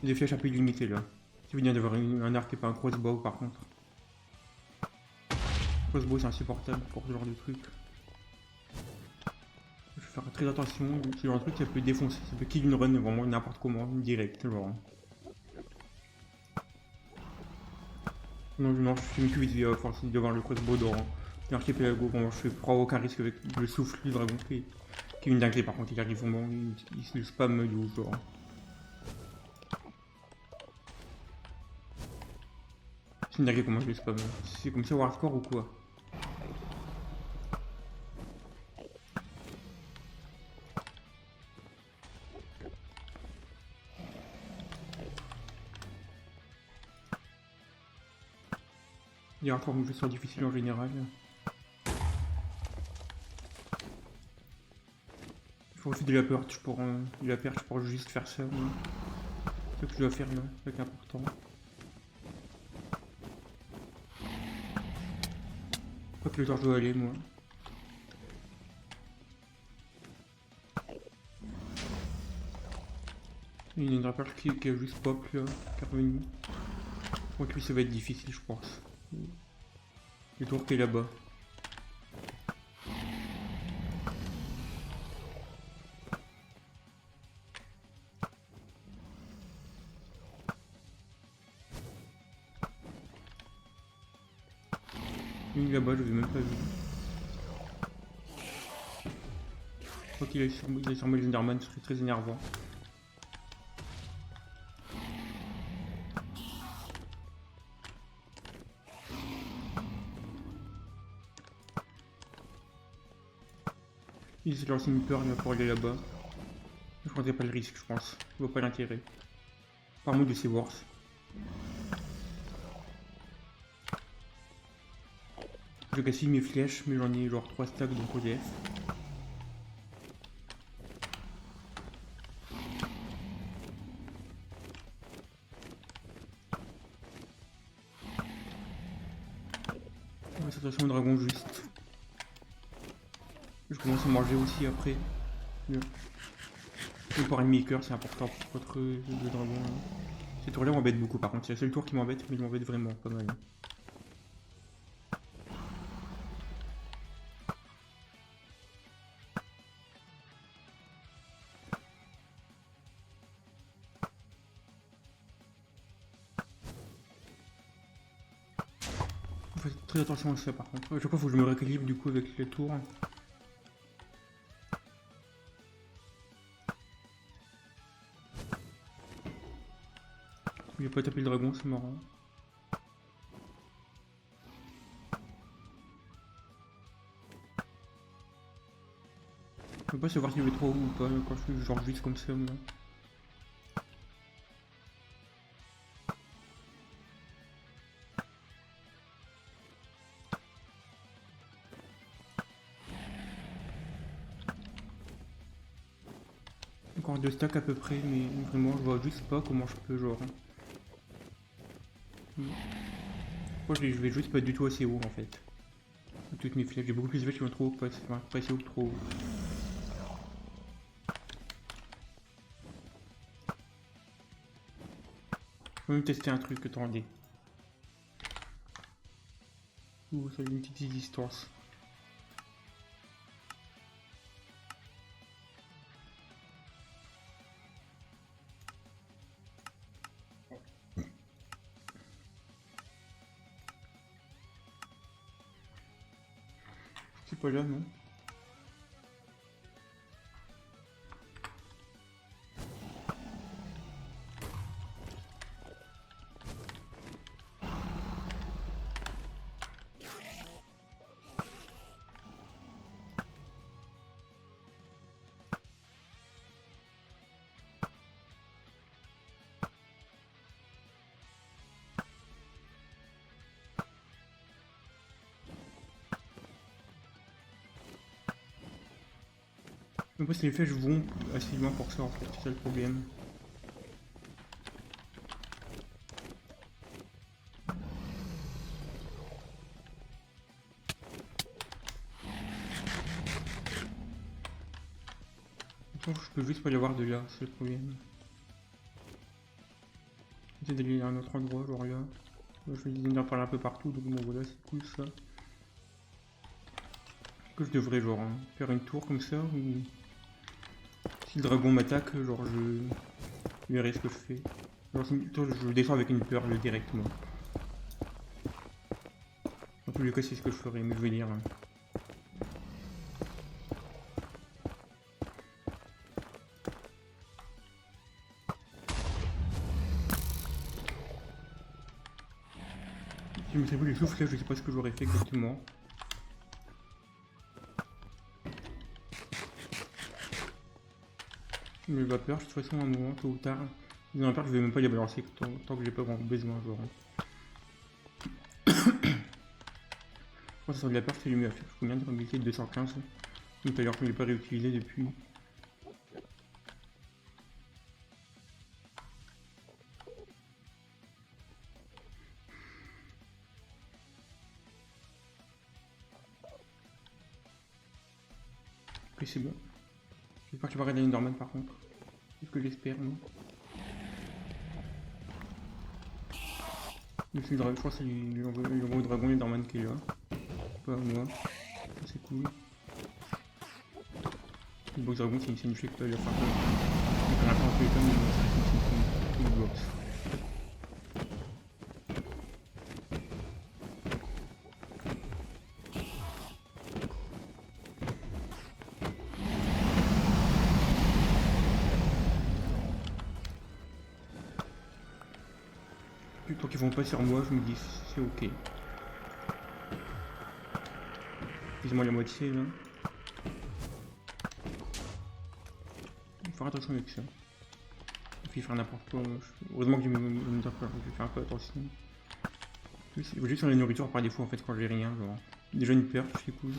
[SPEAKER 1] Des flèches un peu limitées là. C'est bien d'avoir un arc et pas un crossbow par contre. Crossbow c'est insupportable pour ce genre de truc. Je vais faire très attention, c'est genre de truc qui peut défoncer, ça peut kill une run vraiment n'importe comment, direct genre. Non, je suis plus vite à force d'avoir le crossbow dans l'archipelago, bon, je prends aucun risque avec le souffle du dragon qui est une dinguerie par contre, il arrive vraiment, il se spam du genre. C'est une dinguerie comment je le spam, c'est comme ça au hardcore ou quoi? Les hardcore moves sont difficiles en général. Il faut aussi de la perche pour, juste faire ça. C'est ce que je dois faire là, c'est important. Pas que le temps je dois aller moi. Il y a une perche qui a juste pop là, qui est revenu. Donc lui ça va être difficile je pense. Le tour qui est là-bas. Lui là-bas je l'ai même pas vu. Je crois qu'il est sur le Legendarman, c'est très énervant. Il s'est lancé une peur pour aller là-bas. Je prendrai pas le risque je pense. Je vois pas l'intérêt. Par contre de ses wars. Je gaspille mes flèches mais j'en ai genre 3 stacks donc ODF. Ouais, c'est attention au dragon juste. Je commence à manger aussi après. Le power maker c'est important pour votre le dragon. Ces tours là m'embêtent beaucoup par contre, c'est le seul tour qui m'embête mais il m'embête vraiment pas mal. Faut faire très attention à ça par contre. Chaque fois faut que je me rééquilibre du coup avec les tours. Il a pas tapé le dragon, c'est marrant. Je peux pas savoir s'il y avait trop ou pas quand je suis genre juste comme ça moi. Encore 2 stacks à peu près, mais vraiment je vois juste pas comment je peux genre. Moi je vais juste pas du tout assez haut en fait. Toutes mes flèches, j'ai beaucoup plus de flèches qui vont trop haut, pas assez haut que trop haut. Je peux même tester un truc, attendez. Ouh, ça a une petite distance. C'est pas là, non? En plus les flèches vont assez loin pour ça en fait, c'est ça le problème. Je peux juste pas les voir de là, c'est le problème. J'essaie d'aller à un autre endroit, genre là. Je vais venir par là un peu partout, donc bon voilà, c'est cool ça. Que je devrais genre faire une tour comme ça, ou si le dragon m'attaque, genre je verrai ce que je fais. Genre je descends avec une perle directement. En tous les cas c'est ce que je ferai, mais je vais dire. Si je me savais les souffles là, je sais pas ce que j'aurais fait exactement. Mais vapeur, de toute façon, à un moment, tôt ou tard, les vapeurs, je vais même pas les balancer tant que j'ai pas vraiment besoin, genre. Je pense que sur de la peur, c'est mieux à faire. Combien de mobilité de 215? Donc d'ailleurs, je ne l'ai pas réutilisé depuis. Ok, c'est bon. J'espère que tu vas regarder Enderman par contre. C'est ce que j'espère, non? Mais je crois que c'est le dragon Enderman qui est là. Pas moi. C'est cool. Le box dragon, c'est une flèche que tu vas faire. Donc à la fin, on peut éteindre une box. Tant qu'ils vont pas sur moi, je me dis c'est ok. Excusez-moi la moitié là. Il faut faire attention avec ça. Et puis faire n'importe quoi. Heureusement que j'ai me dire que je vais faire un peu attention. Je vais juste sur la nourriture par défaut en fait quand j'ai rien. Genre. Déjà une perche, c'est cool.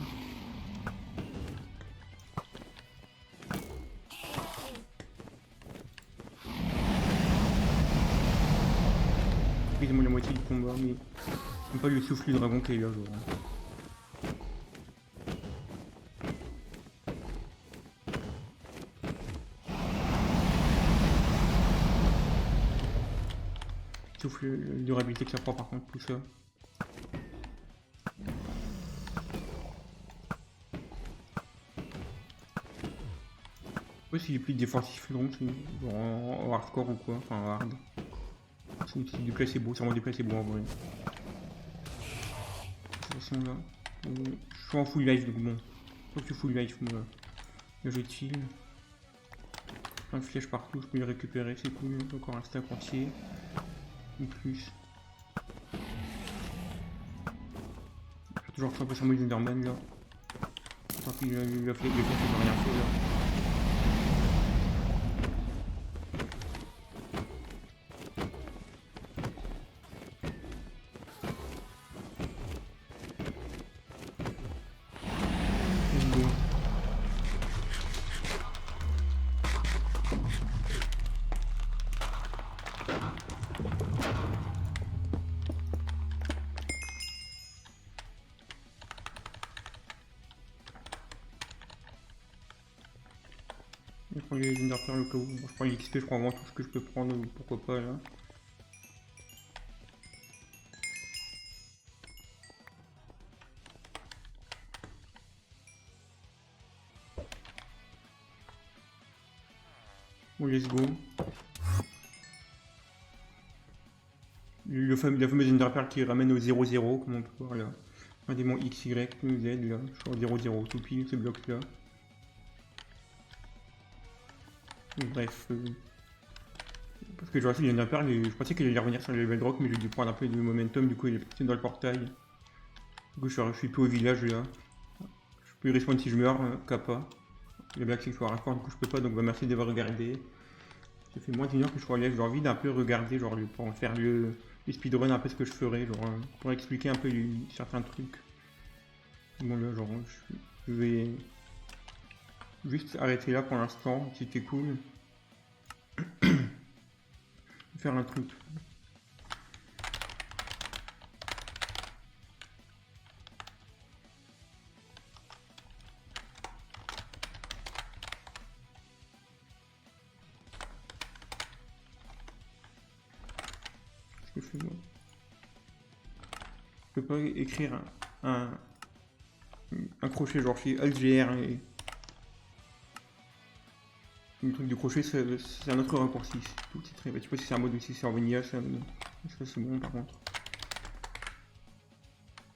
[SPEAKER 1] Excusez-moi la moitié du combat, mais j'aime pas le souffle du dragon qui est là, genre. Souffle la durabilité que ça prend par contre, tout ça. Ouais, si j'ai plus de défensif long, c'est genre en hardcore ou quoi, enfin en hard. C'est du placebo, c'est vraiment du placebo en vrai. De toute façon là, je suis en full life donc bon. Quand tu full life, moi, là je chill. Plein de flèches partout, je peux les récupérer, c'est cool. Encore un stack entier. En plus. J'ai toujours un peu sur moi Enderman là. Tant qu'il a fait, il a rien fait là. Je prends les Ender Pearl au cas où. Bon, je prends les XP, je prends vraiment tout ce que je peux prendre, ou pourquoi pas là. Bon, let's go. La fameuse Ender Pearl qui ramène au 0-0, comme on peut voir là. Un démon X, Y, Z, là. Je suis en 0-0, tout pile, ce bloc là. Bref. Parce que j'aurais fait l'Ender Pearl et je pensais qu'il allait revenir sur le level drop, mais j'ai dû prendre un peu de momentum, du coup il est parti dans le portail. Du coup je suis plus au village là. Je peux y respawn si je meurs, kappa. Le black c'est que je suis à raccord, du coup je peux pas, donc bah merci d'avoir regardé. Ça fait moins d'une heure que je relève, j'ai envie d'un peu regarder, genre pour en faire le speedrun un peu ce que je ferais, genre pour expliquer un peu certains trucs. Bon là genre je vais juste arrêter là pour l'instant, c'était cool. Faire un truc. Qu'est-ce que je fais moi? Je peux pas écrire un crochet genre chez AltGR et le truc du crochet c'est un autre raccourci. Tout c'est très. Je sais pas si c'est un mode aussi c'est en vanilla, ça c'est bon par contre.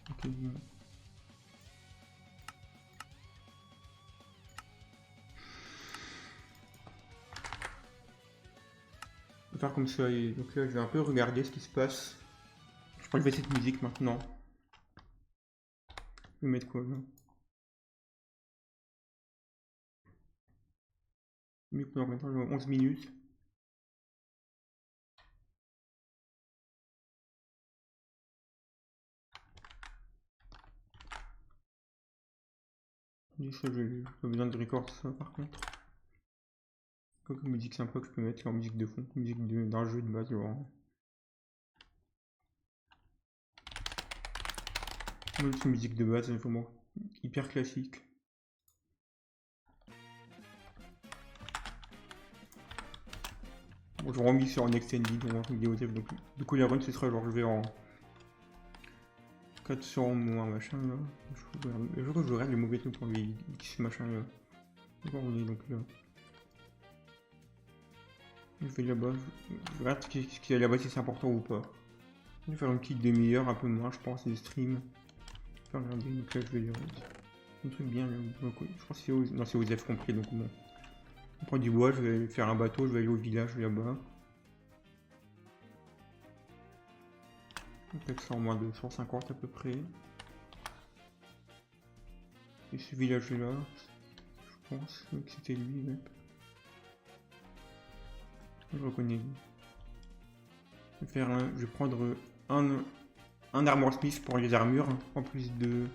[SPEAKER 1] Ok, bon. Je vais faire comme ça et donc là je vais un peu regarder ce qui se passe. Je peux enlever cette musique maintenant. Je vais mettre quoi là? Mais pendant combien de temps? 11 minutes. Et ça, j'ai pas besoin de record ça par contre. Quoi que musique sympa que je peux mettre en musique de fond, musique d'un jeu de base, genre. C'est une musique de base, vraiment hyper classique. Bon, je remis sur un extended, on va faire une vidéo donc du coup la run ce sera genre je vais en 400 moins machin là. Je crois que je regarde le mauvais truc pour les X machin là. D'accord, on est donc là. Je vais là-bas, je regarde ce qu'il y a là-bas si c'est important ou pas. Je vais faire une petite demi-heure, un peu moins je pense, des streams. Je vais regarder, donc là je vais lire un truc bien là. Donc, oui, je pense que c'est aux F compris donc bon. On prend du bois, je vais faire un bateau, je vais aller au village là-bas. Peut-être ça en moins de 150 à peu près. Et ce village là, je pense que c'était lui, ouais. Je reconnais lui. Je vais prendre un armor smith pour les armures, en plus de...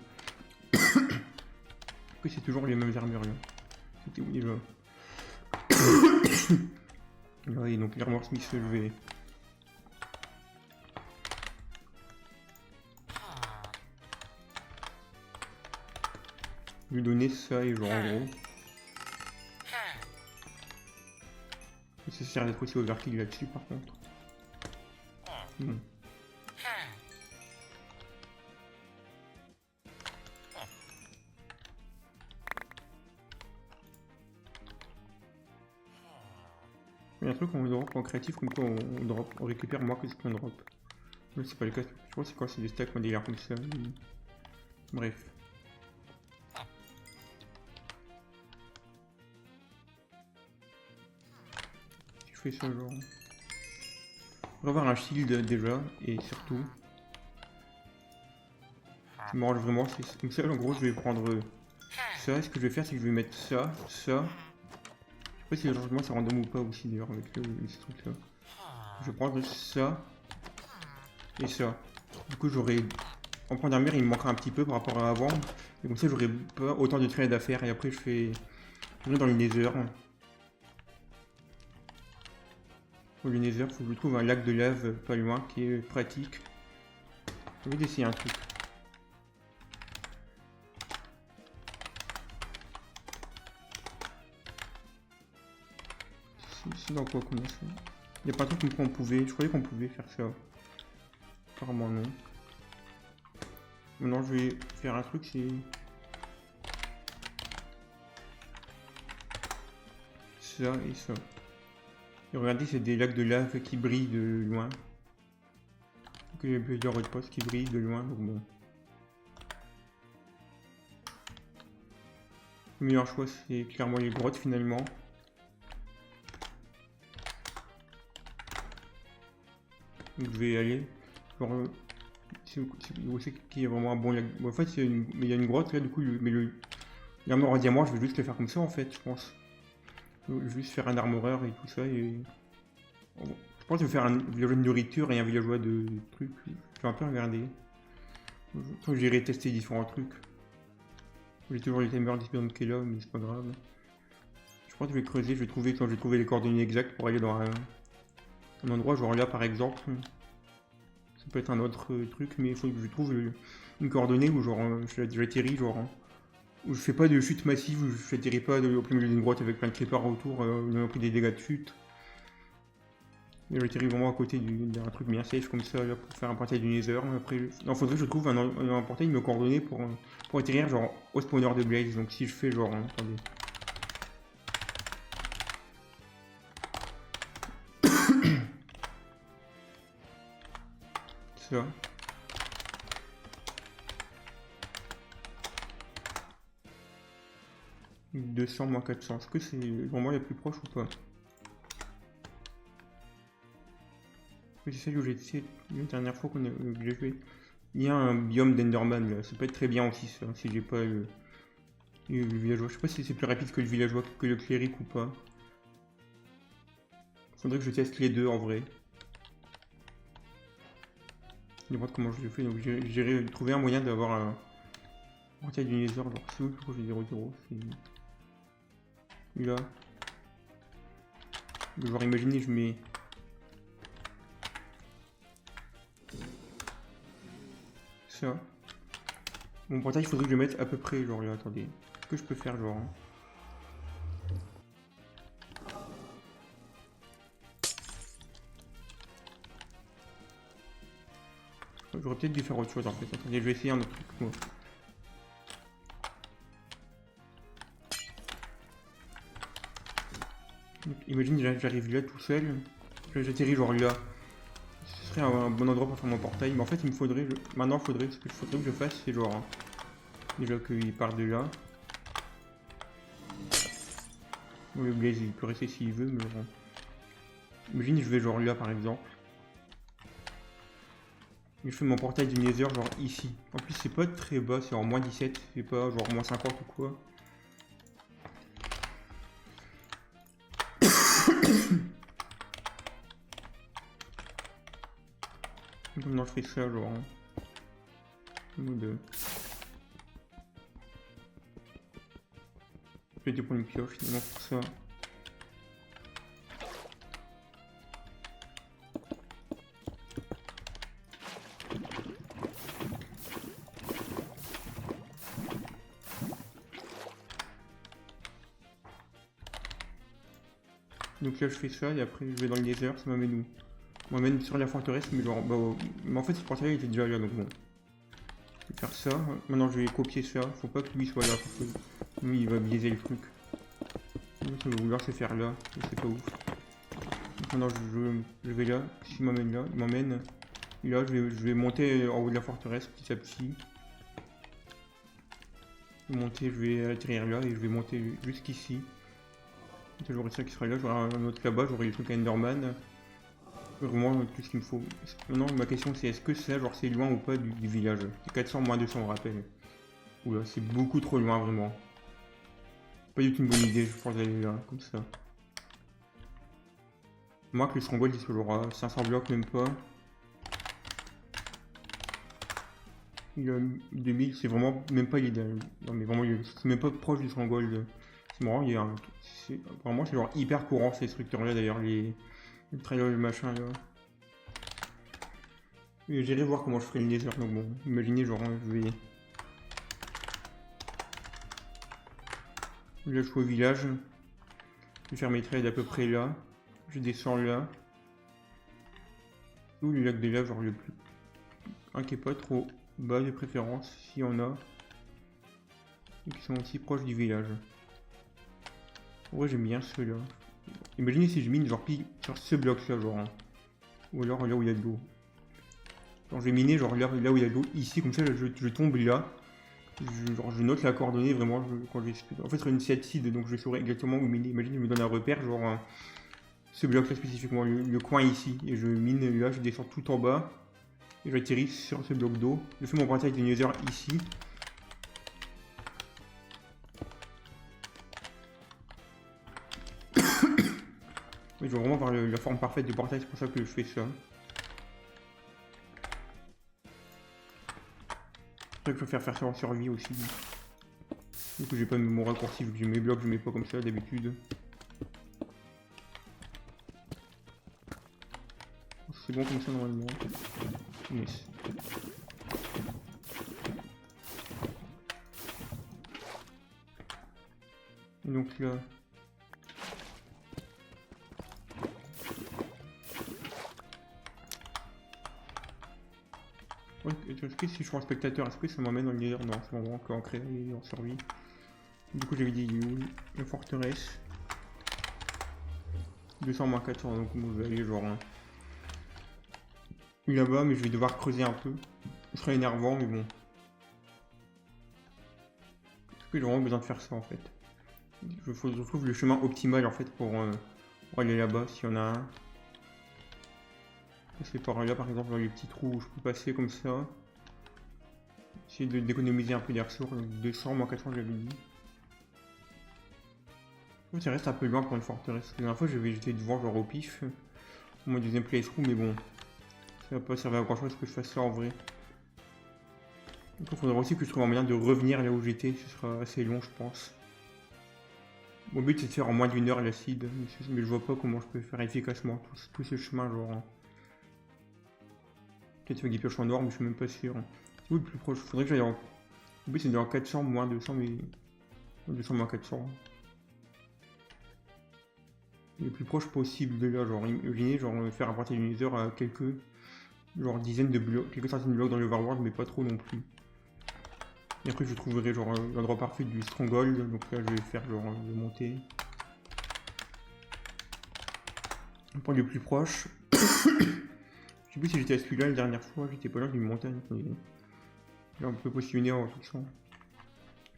[SPEAKER 1] que c'est toujours les mêmes armures là. C'était où déjà? Oui, donc l'armor smith je vais... lui donner ça et genre en gros. Et ça sert d'être aussi overkill là-dessus par contre. Bon. Il y a un truc qu'on drop en créatif comme quoi on récupère moins que ce qu'on drop. Mais c'est pas le cas, je crois que c'est quand c'est des stacks modélières comme ça. Bref. Je fais ça genre. On va avoir un shield déjà et surtout. Je m'arrange vraiment, c'est comme ça en gros je vais prendre ça. Ce que je vais faire c'est que je vais mettre ça, ça. Je sais pas si le changement c'est random ou pas aussi d'ailleurs avec ce truc là. Je vais prendre ça et ça. Du coup j'aurai... En première mire il me manquera un petit peu par rapport à avant. Et comme ça j'aurai pas autant de trades à faire et après je fais... Je vais dans le nether. Pour le nether, faut que je trouve un lac de lave pas loin qui est pratique. Je vais essayer un truc. C'est dans quoi qu'on a ça? Il n'y a pas un truc comme quoi on pouvait. Je croyais qu'on pouvait faire ça. Apparemment non. Maintenant je vais faire un truc, c'est... ça et ça. Et regardez, c'est des lacs de lave qui brillent de loin. Donc il y a plusieurs autres postes qui brillent de loin, donc bon. Le meilleur choix c'est clairement les grottes finalement. Donc je vais y aller. Genre, c'est qui est vraiment un bon lac. Bon, en fait il y a une grotte là du coup, mais l'armure en diamant je vais juste le faire comme ça en fait, je pense. Je vais juste faire un armoreur et tout ça et... Je pense que je vais faire un villageois de nourriture et un villageois de trucs. Je vais un peu regarder. J'irai tester différents trucs. J'ai toujours les timers disponibles qui est là, mais c'est pas grave. Je pense que je vais creuser, je vais trouver quand j'ai trouvé les coordonnées exactes pour aller dans un endroit, genre là par exemple. Ça peut être un autre truc, mais il faut que je trouve une coordonnée où genre j'atterris, genre où je fais pas de chute massive, où je n'atterris pas au plein milieu d'une grotte avec plein de creepers autour, où on a pris des dégâts de chute. Et j'atterris vraiment à côté d'un truc bien safe comme ça là, pour faire un portail du Nether. Après, non, faudrait que je trouve un portail de me coordonner pour atterrir genre au spawner de Blaze. Donc si je fais genre, attendez. Ça. « 200 moins 400. Est-ce que c'est vraiment la plus proche ou pas? C'est celle où j'ai essayé la dernière fois que j'ai joué. Il y a un biome d'Enderman là, ça peut être très bien aussi ça, si j'ai pas le villageois. Je sais pas si c'est plus rapide que le villageois, que le cléric ou pas. Faudrait que je teste les deux en vrai. Je vois comment je le fais, donc j'ai trouvé un moyen d'avoir un portail du Nether, genre c'est où pourquoi j'ai 0,0 c'est là. Genre imaginez je mets... ça. Mon portail il faudrait que je le mette à peu près genre là, attendez. Est-ce que je peux faire genre... J'aurais peut-être dû faire autre chose en fait. Attendez, je vais essayer un autre truc moi. Donc, imagine j'arrive là tout seul. J'atterris genre là. Ce serait un bon endroit pour faire mon portail. Mais en fait il me faudrait... Maintenant ce qu'il faudrait que je fasse c'est genre... Déjà qu'il part de là. Le Blaze il peut rester s'il veut mais genre... Imagine je vais genre là par exemple. Et je fais mon portail du Nether genre ici. En plus c'est pas très bas, c'est en moins 17, c'est pas genre moins 50 ou quoi. Maintenant je fais ça genre en mode... Je vais prendre une pioche finalement pour ça. Donc là je fais ça et après je vais dans le Nether, ça m'amène où? Ça m'amène sur la forteresse mais genre mais en fait ce portail il était déjà là donc bon. Je vais faire ça, maintenant je vais copier ça, faut pas que lui soit là parce que lui il va biaiser le truc. Ça va vouloir se faire là, c'est pas ouf. Donc maintenant je vais là, s'il m'amène là, il m'emmène. Et là je vais monter en haut de la forteresse petit à petit. Je vais atterrir là et je vais monter jusqu'ici. J'aurai ça qui sera là, j'aurai un autre là-bas, j'aurai le truc à Enderman. Vraiment tout ce qu'il me faut. Maintenant ma question c'est est-ce que ça genre c'est loin ou pas du village? C'est 400 moins 200 on rappelle. Oula c'est beaucoup trop loin vraiment. Pas du tout une bonne idée je pense d'aller là comme ça. Moi que le stronghold il soit genre à 500 blocs même pas. Il a 2000 c'est vraiment même pas l'idéal. Non mais vraiment c'est même pas proche du stronghold. C'est marrant, vraiment c'est genre hyper courant ces structures là d'ailleurs, les trailers et machin là. J'irai voir comment je ferai le Nether, donc bon, imaginez genre je vais... Là je suis au village, je vais faire mes trades à peu près là. Je descends là. Où le lac des laves, genre le plus... Un qui est pas trop bas de préférence, s'il y en a. Et qui sont aussi proches du village. Ouais, j'aime bien ceux-là. Imaginez si je mine genre pile sur ce bloc-là, genre. Hein. Ou alors là où il y a de l'eau. Genre je vais miner genre là où il y a de l'eau, ici, comme ça je tombe là. Je note la coordonnée vraiment quand je vais... En fait, sur une site, donc je saurai exactement où miner. Imagine, je me donne un repère, genre ce bloc-là spécifiquement, le coin ici. Et je mine là, je descends tout en bas. Et j'atterris sur ce bloc d'eau. Je fais mon portail de Nether ici. Je veux vraiment avoir la forme parfaite du portail, c'est pour ça que je fais ça. C'est ça que je vais faire ça en survie aussi. Du coup j'ai pas mon raccourci vu que j'ai mes blocs, je mets pas comme ça d'habitude. C'est bon comme ça normalement. Yes. Et donc là... Ouais, est-ce que si je suis un spectateur, est-ce que ça m'emmène dans le Nether? Non, c'est vraiment qu'en créer et en survie. Du coup j'avais dit une forteresse. 200 400, donc on va aller genre là-bas, mais je vais devoir creuser un peu. Ce serait énervant, mais bon. Est-ce que j'ai vraiment besoin de faire ça en fait? Je trouve le chemin optimal en fait pour aller là-bas, s'il y en a un. C'est par là par exemple, dans les petits trous où je peux passer comme ça. Essayer d'économiser un peu des ressources, 200, moins 400 j'avais dit. Ça reste un peu loin pour une forteresse. La dernière fois j'étais devant genre au pif, pour mon deuxième playthrough, mais bon. Ça va pas servir à grand chose que je fasse ça en vrai. Donc il faudra aussi que je trouve un moyen de revenir là où j'étais, ce sera assez long je pense. Mon but c'est de faire en moins d'1 heure l'acide, mais je vois pas comment je peux faire efficacement tout ce chemin genre. Peut-être avec des pioches en or, mais je suis même pas sûr. Oui, le plus proche, faudrait que j'aille en... Le but c'est d'aller en 400, moins 200, mais... 200 moins 400. Le plus proche possible de là, genre imaginez, genre faire un partie du Nether à quelques... genre dizaines de blocs, quelques centaines de blocs dans le Overworld, mais pas trop non plus. Et après je trouverai genre l'endroit parfait du Stronghold, donc là je vais faire genre le monter. Pour le plus proche... Je sais plus si j'étais à celui-là la dernière fois, j'étais pas loin d'une montagne. Là on peut positionner en tout ça.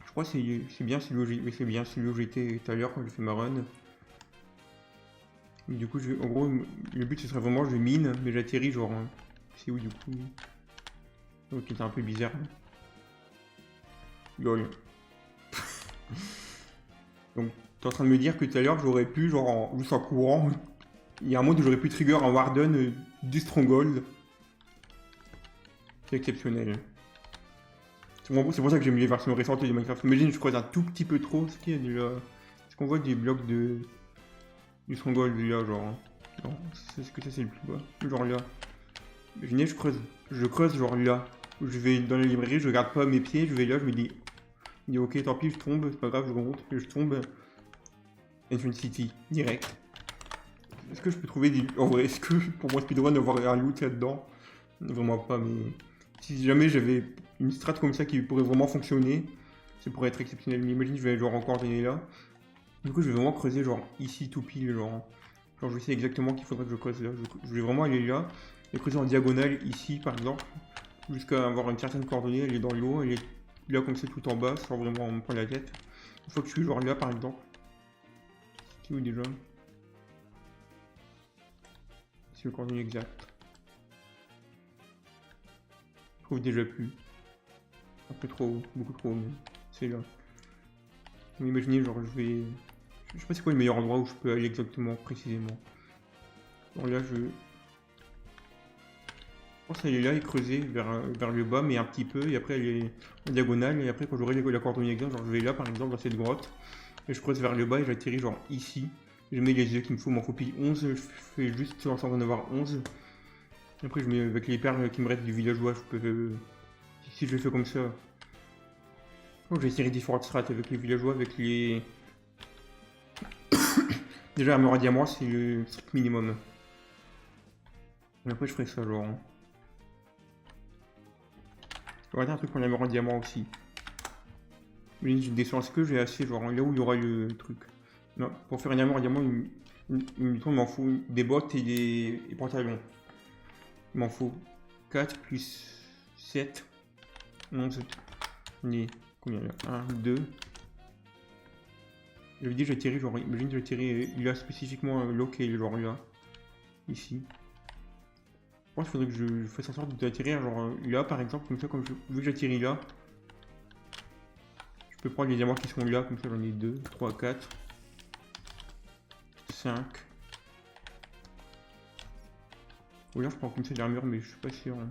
[SPEAKER 1] Je crois que c'est bien celui où j'étais tout à l'heure quand j'ai fait ma run. Et du coup, en gros, le but ce serait vraiment je mine, mais j'atterris genre... C'est où du coup? Ok, c'est un peu bizarre. Lol. Donc, t'es en train de me dire que tout à l'heure j'aurais pu, genre juste en courant, il y a un mode où j'aurais pu trigger un Warden du Stronghold. C'est exceptionnel. C'est pour ça que j'aime les versions récentes de Minecraft. Imagine, je creuse un tout petit peu trop. Est-ce qu'on voit des blocs du Stronghold là, genre. Non, est-ce que ça c'est le plus bas? Genre là. Imaginez, je creuse genre là. Je vais dans la librairie, je regarde pas mes pieds, je vais là, je me dis ok, tant pis, je tombe, c'est pas grave, je remonte, je tombe. Ancient City, direct. Est-ce que je peux trouver des... En vrai, est-ce que pour moi speedrun avoir un loot là-dedans? Vraiment pas, mais... Si jamais j'avais une strat comme ça qui pourrait vraiment fonctionner, ça pourrait être exceptionnel. Mais imagine, je vais genre encore donner là. Du coup, je vais vraiment creuser genre ici tout pile, genre je sais exactement qu'il faudrait que je creuse là. Je vais vraiment aller là et creuser en diagonale ici par exemple, jusqu'à avoir une certaine coordonnée. Elle est dans l'eau, elle est là comme c'est tout en bas, sans vraiment me prendre la tête. Une fois que je suis genre là par exemple. C'est où déjà? C'est le coordonnée exact. Je trouve déjà plus. Un peu trop haut, beaucoup trop haut. C'est là. Mais imaginez, genre je vais... Je sais pas c'est quoi le meilleur endroit où je peux aller exactement, précisément. Alors là je pense qu'elle est là et creuser vers le bas, mais un petit peu, et après elle est en diagonale, et après quand j'aurai la coordonnée exacte, genre je vais là par exemple dans cette grotte, et je creuse vers le bas et j'atterris genre ici. Je mets les œufs qu'il me faut, m'en faut pile 11, je fais juste en sorte d'en avoir 11. Et après je mets avec les perles qui me restent du villageois, je peux... Si je le fais comme ça... Oh, j'ai essayé différentes strats avec les villageois, avec les... Déjà, armure à diamant, c'est le strict minimum. Et après, je ferai ça, genre. Je vais regarder un truc pour l'armure en diamant aussi. Mais je descends, est-ce que j'ai assez, genre là où il y aura le truc. Non, pour faire une armure en diamant, il m'en faut des bottes et des pantalons. Il m'en faut 4 plus 7, 11. Ni combien là? 1, 2. J'avais dit que j'atterris, genre, imagine que j'atterris là spécifiquement local, genre là, ici. Je pense qu'il faudrait que je fasse en sorte d'atterrir, genre là par exemple, comme ça, comme vu que j'atterris là, je peux prendre les diamants qui sont là, comme ça j'en ai 2, 3, 4, 5. Ou là je prends comme ça de l'armure, mais je suis pas sûr. Hein.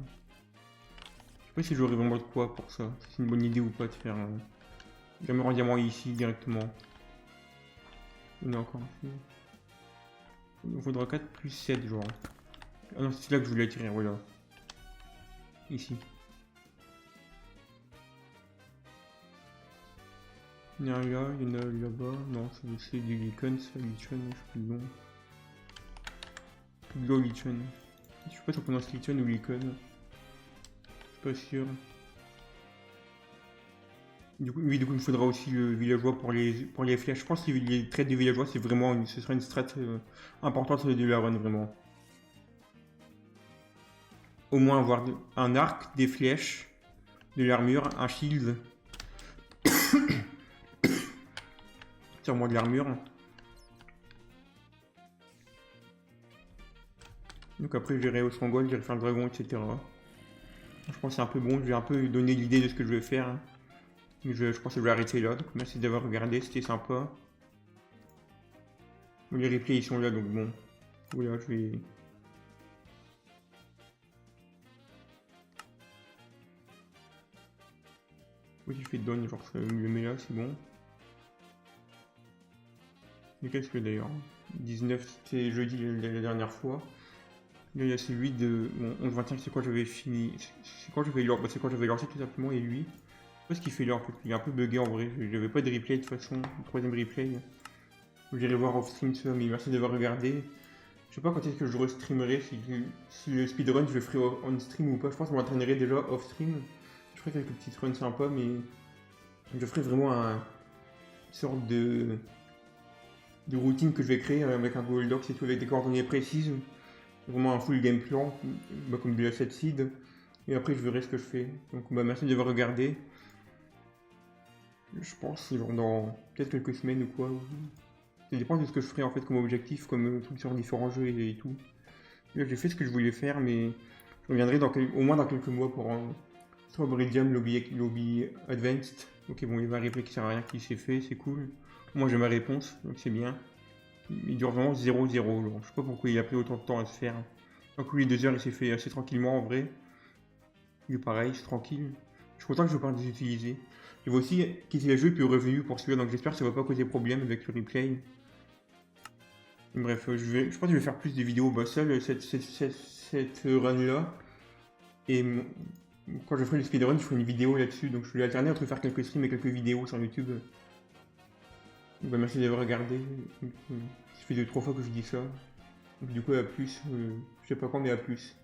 [SPEAKER 1] Je sais pas si j'aurais vraiment de quoi pour ça, si c'est une bonne idée ou pas de faire l'armure en diamant ici directement. On a encore un. Il faudra 4 plus 7 genre. Ah non, c'est là que je voulais attirer, voilà. Ici. Il y en a là, il y en a là-bas. Non, c'est du lichen, ça, lichen, je sais plus le nom. Go lichen. Je sais pas si on prononce lichen ou lichen. Je suis pas sûr. Du coup, oui, du coup, il me faudra aussi le villageois pour les flèches. Je pense que les traits des villageois, c'est vraiment ce sera une strat importante de la run, vraiment. Au moins avoir un arc, des flèches, de l'armure, un shield. Tire-moi de l'armure. Donc après, j'irai au Stronghold, j'irai faire le dragon, etc. Je pense que c'est un peu bon, je vais un peu donner l'idée de ce que je vais faire. Hein. Je pense que je vais arrêter là. Donc merci d'avoir regardé, c'était sympa. Les replays ils sont là, donc bon. Voilà, je vais. Oui, je fais donne, genre je le mets là, c'est bon. Mais qu'est-ce que d'ailleurs 19, c'était jeudi la dernière fois. Là, il y a celui de. Bon, 11-25, c'est quoi j'avais fini. C'est quand j'avais lancé, c'est quand j'avais lancé tout simplement, et lui. Je sais pas ce qu'il fait là en fait, il est un peu bugué en vrai. J'avais pas de replay de toute façon, le troisième replay. J'irai voir off stream ça, mais merci d'avoir regardé. Je sais pas quand est-ce que je restreamerai, si le speedrun je le ferai on stream ou pas. Je pense que je m'entraînerai déjà off stream. Je ferai quelques petites runs sympas, mais je ferai vraiment une sorte de routine que je vais créer avec un Google Docs et tout, avec des coordonnées précises. Vraiment un full game plan, comme de la 7 seed. Et après je verrai ce que je fais. Donc merci d'avoir regardé. Je pense genre dans peut-être quelques semaines ou quoi. Ça dépend de ce que je ferai en fait comme objectif, comme truc sur différents jeux et tout. Là j'ai fait ce que je voulais faire, mais je reviendrai au moins dans quelques mois pour soit Meridian Lobby Advanced. Ok bon il y avait un replay qui sert à rien qui s'est fait, c'est cool. Moi j'ai ma réponse, donc c'est bien. Il dure vraiment 0-0, je sais pas pourquoi il a pris autant de temps à se faire. Donc oui, 2 heures il s'est fait assez tranquillement en vrai. Il est pareil, c'est tranquille. Je suis content que je ne vais pas les utiliser. Je vois aussi quitter le jeu puis revenu pour celui-là, donc j'espère que ça va pas causer problème avec le replay. Bref, je pense que je vais faire plus de vidéos seul cette run-là. Et quand je ferai le speedrun, je ferai une vidéo là-dessus. Donc je vais alterner entre faire quelques streams et quelques vidéos sur YouTube. Merci d'avoir regardé. Ça fait 2-3 fois que je dis ça. Donc, du coup, à plus. Je sais pas quand, mais à plus.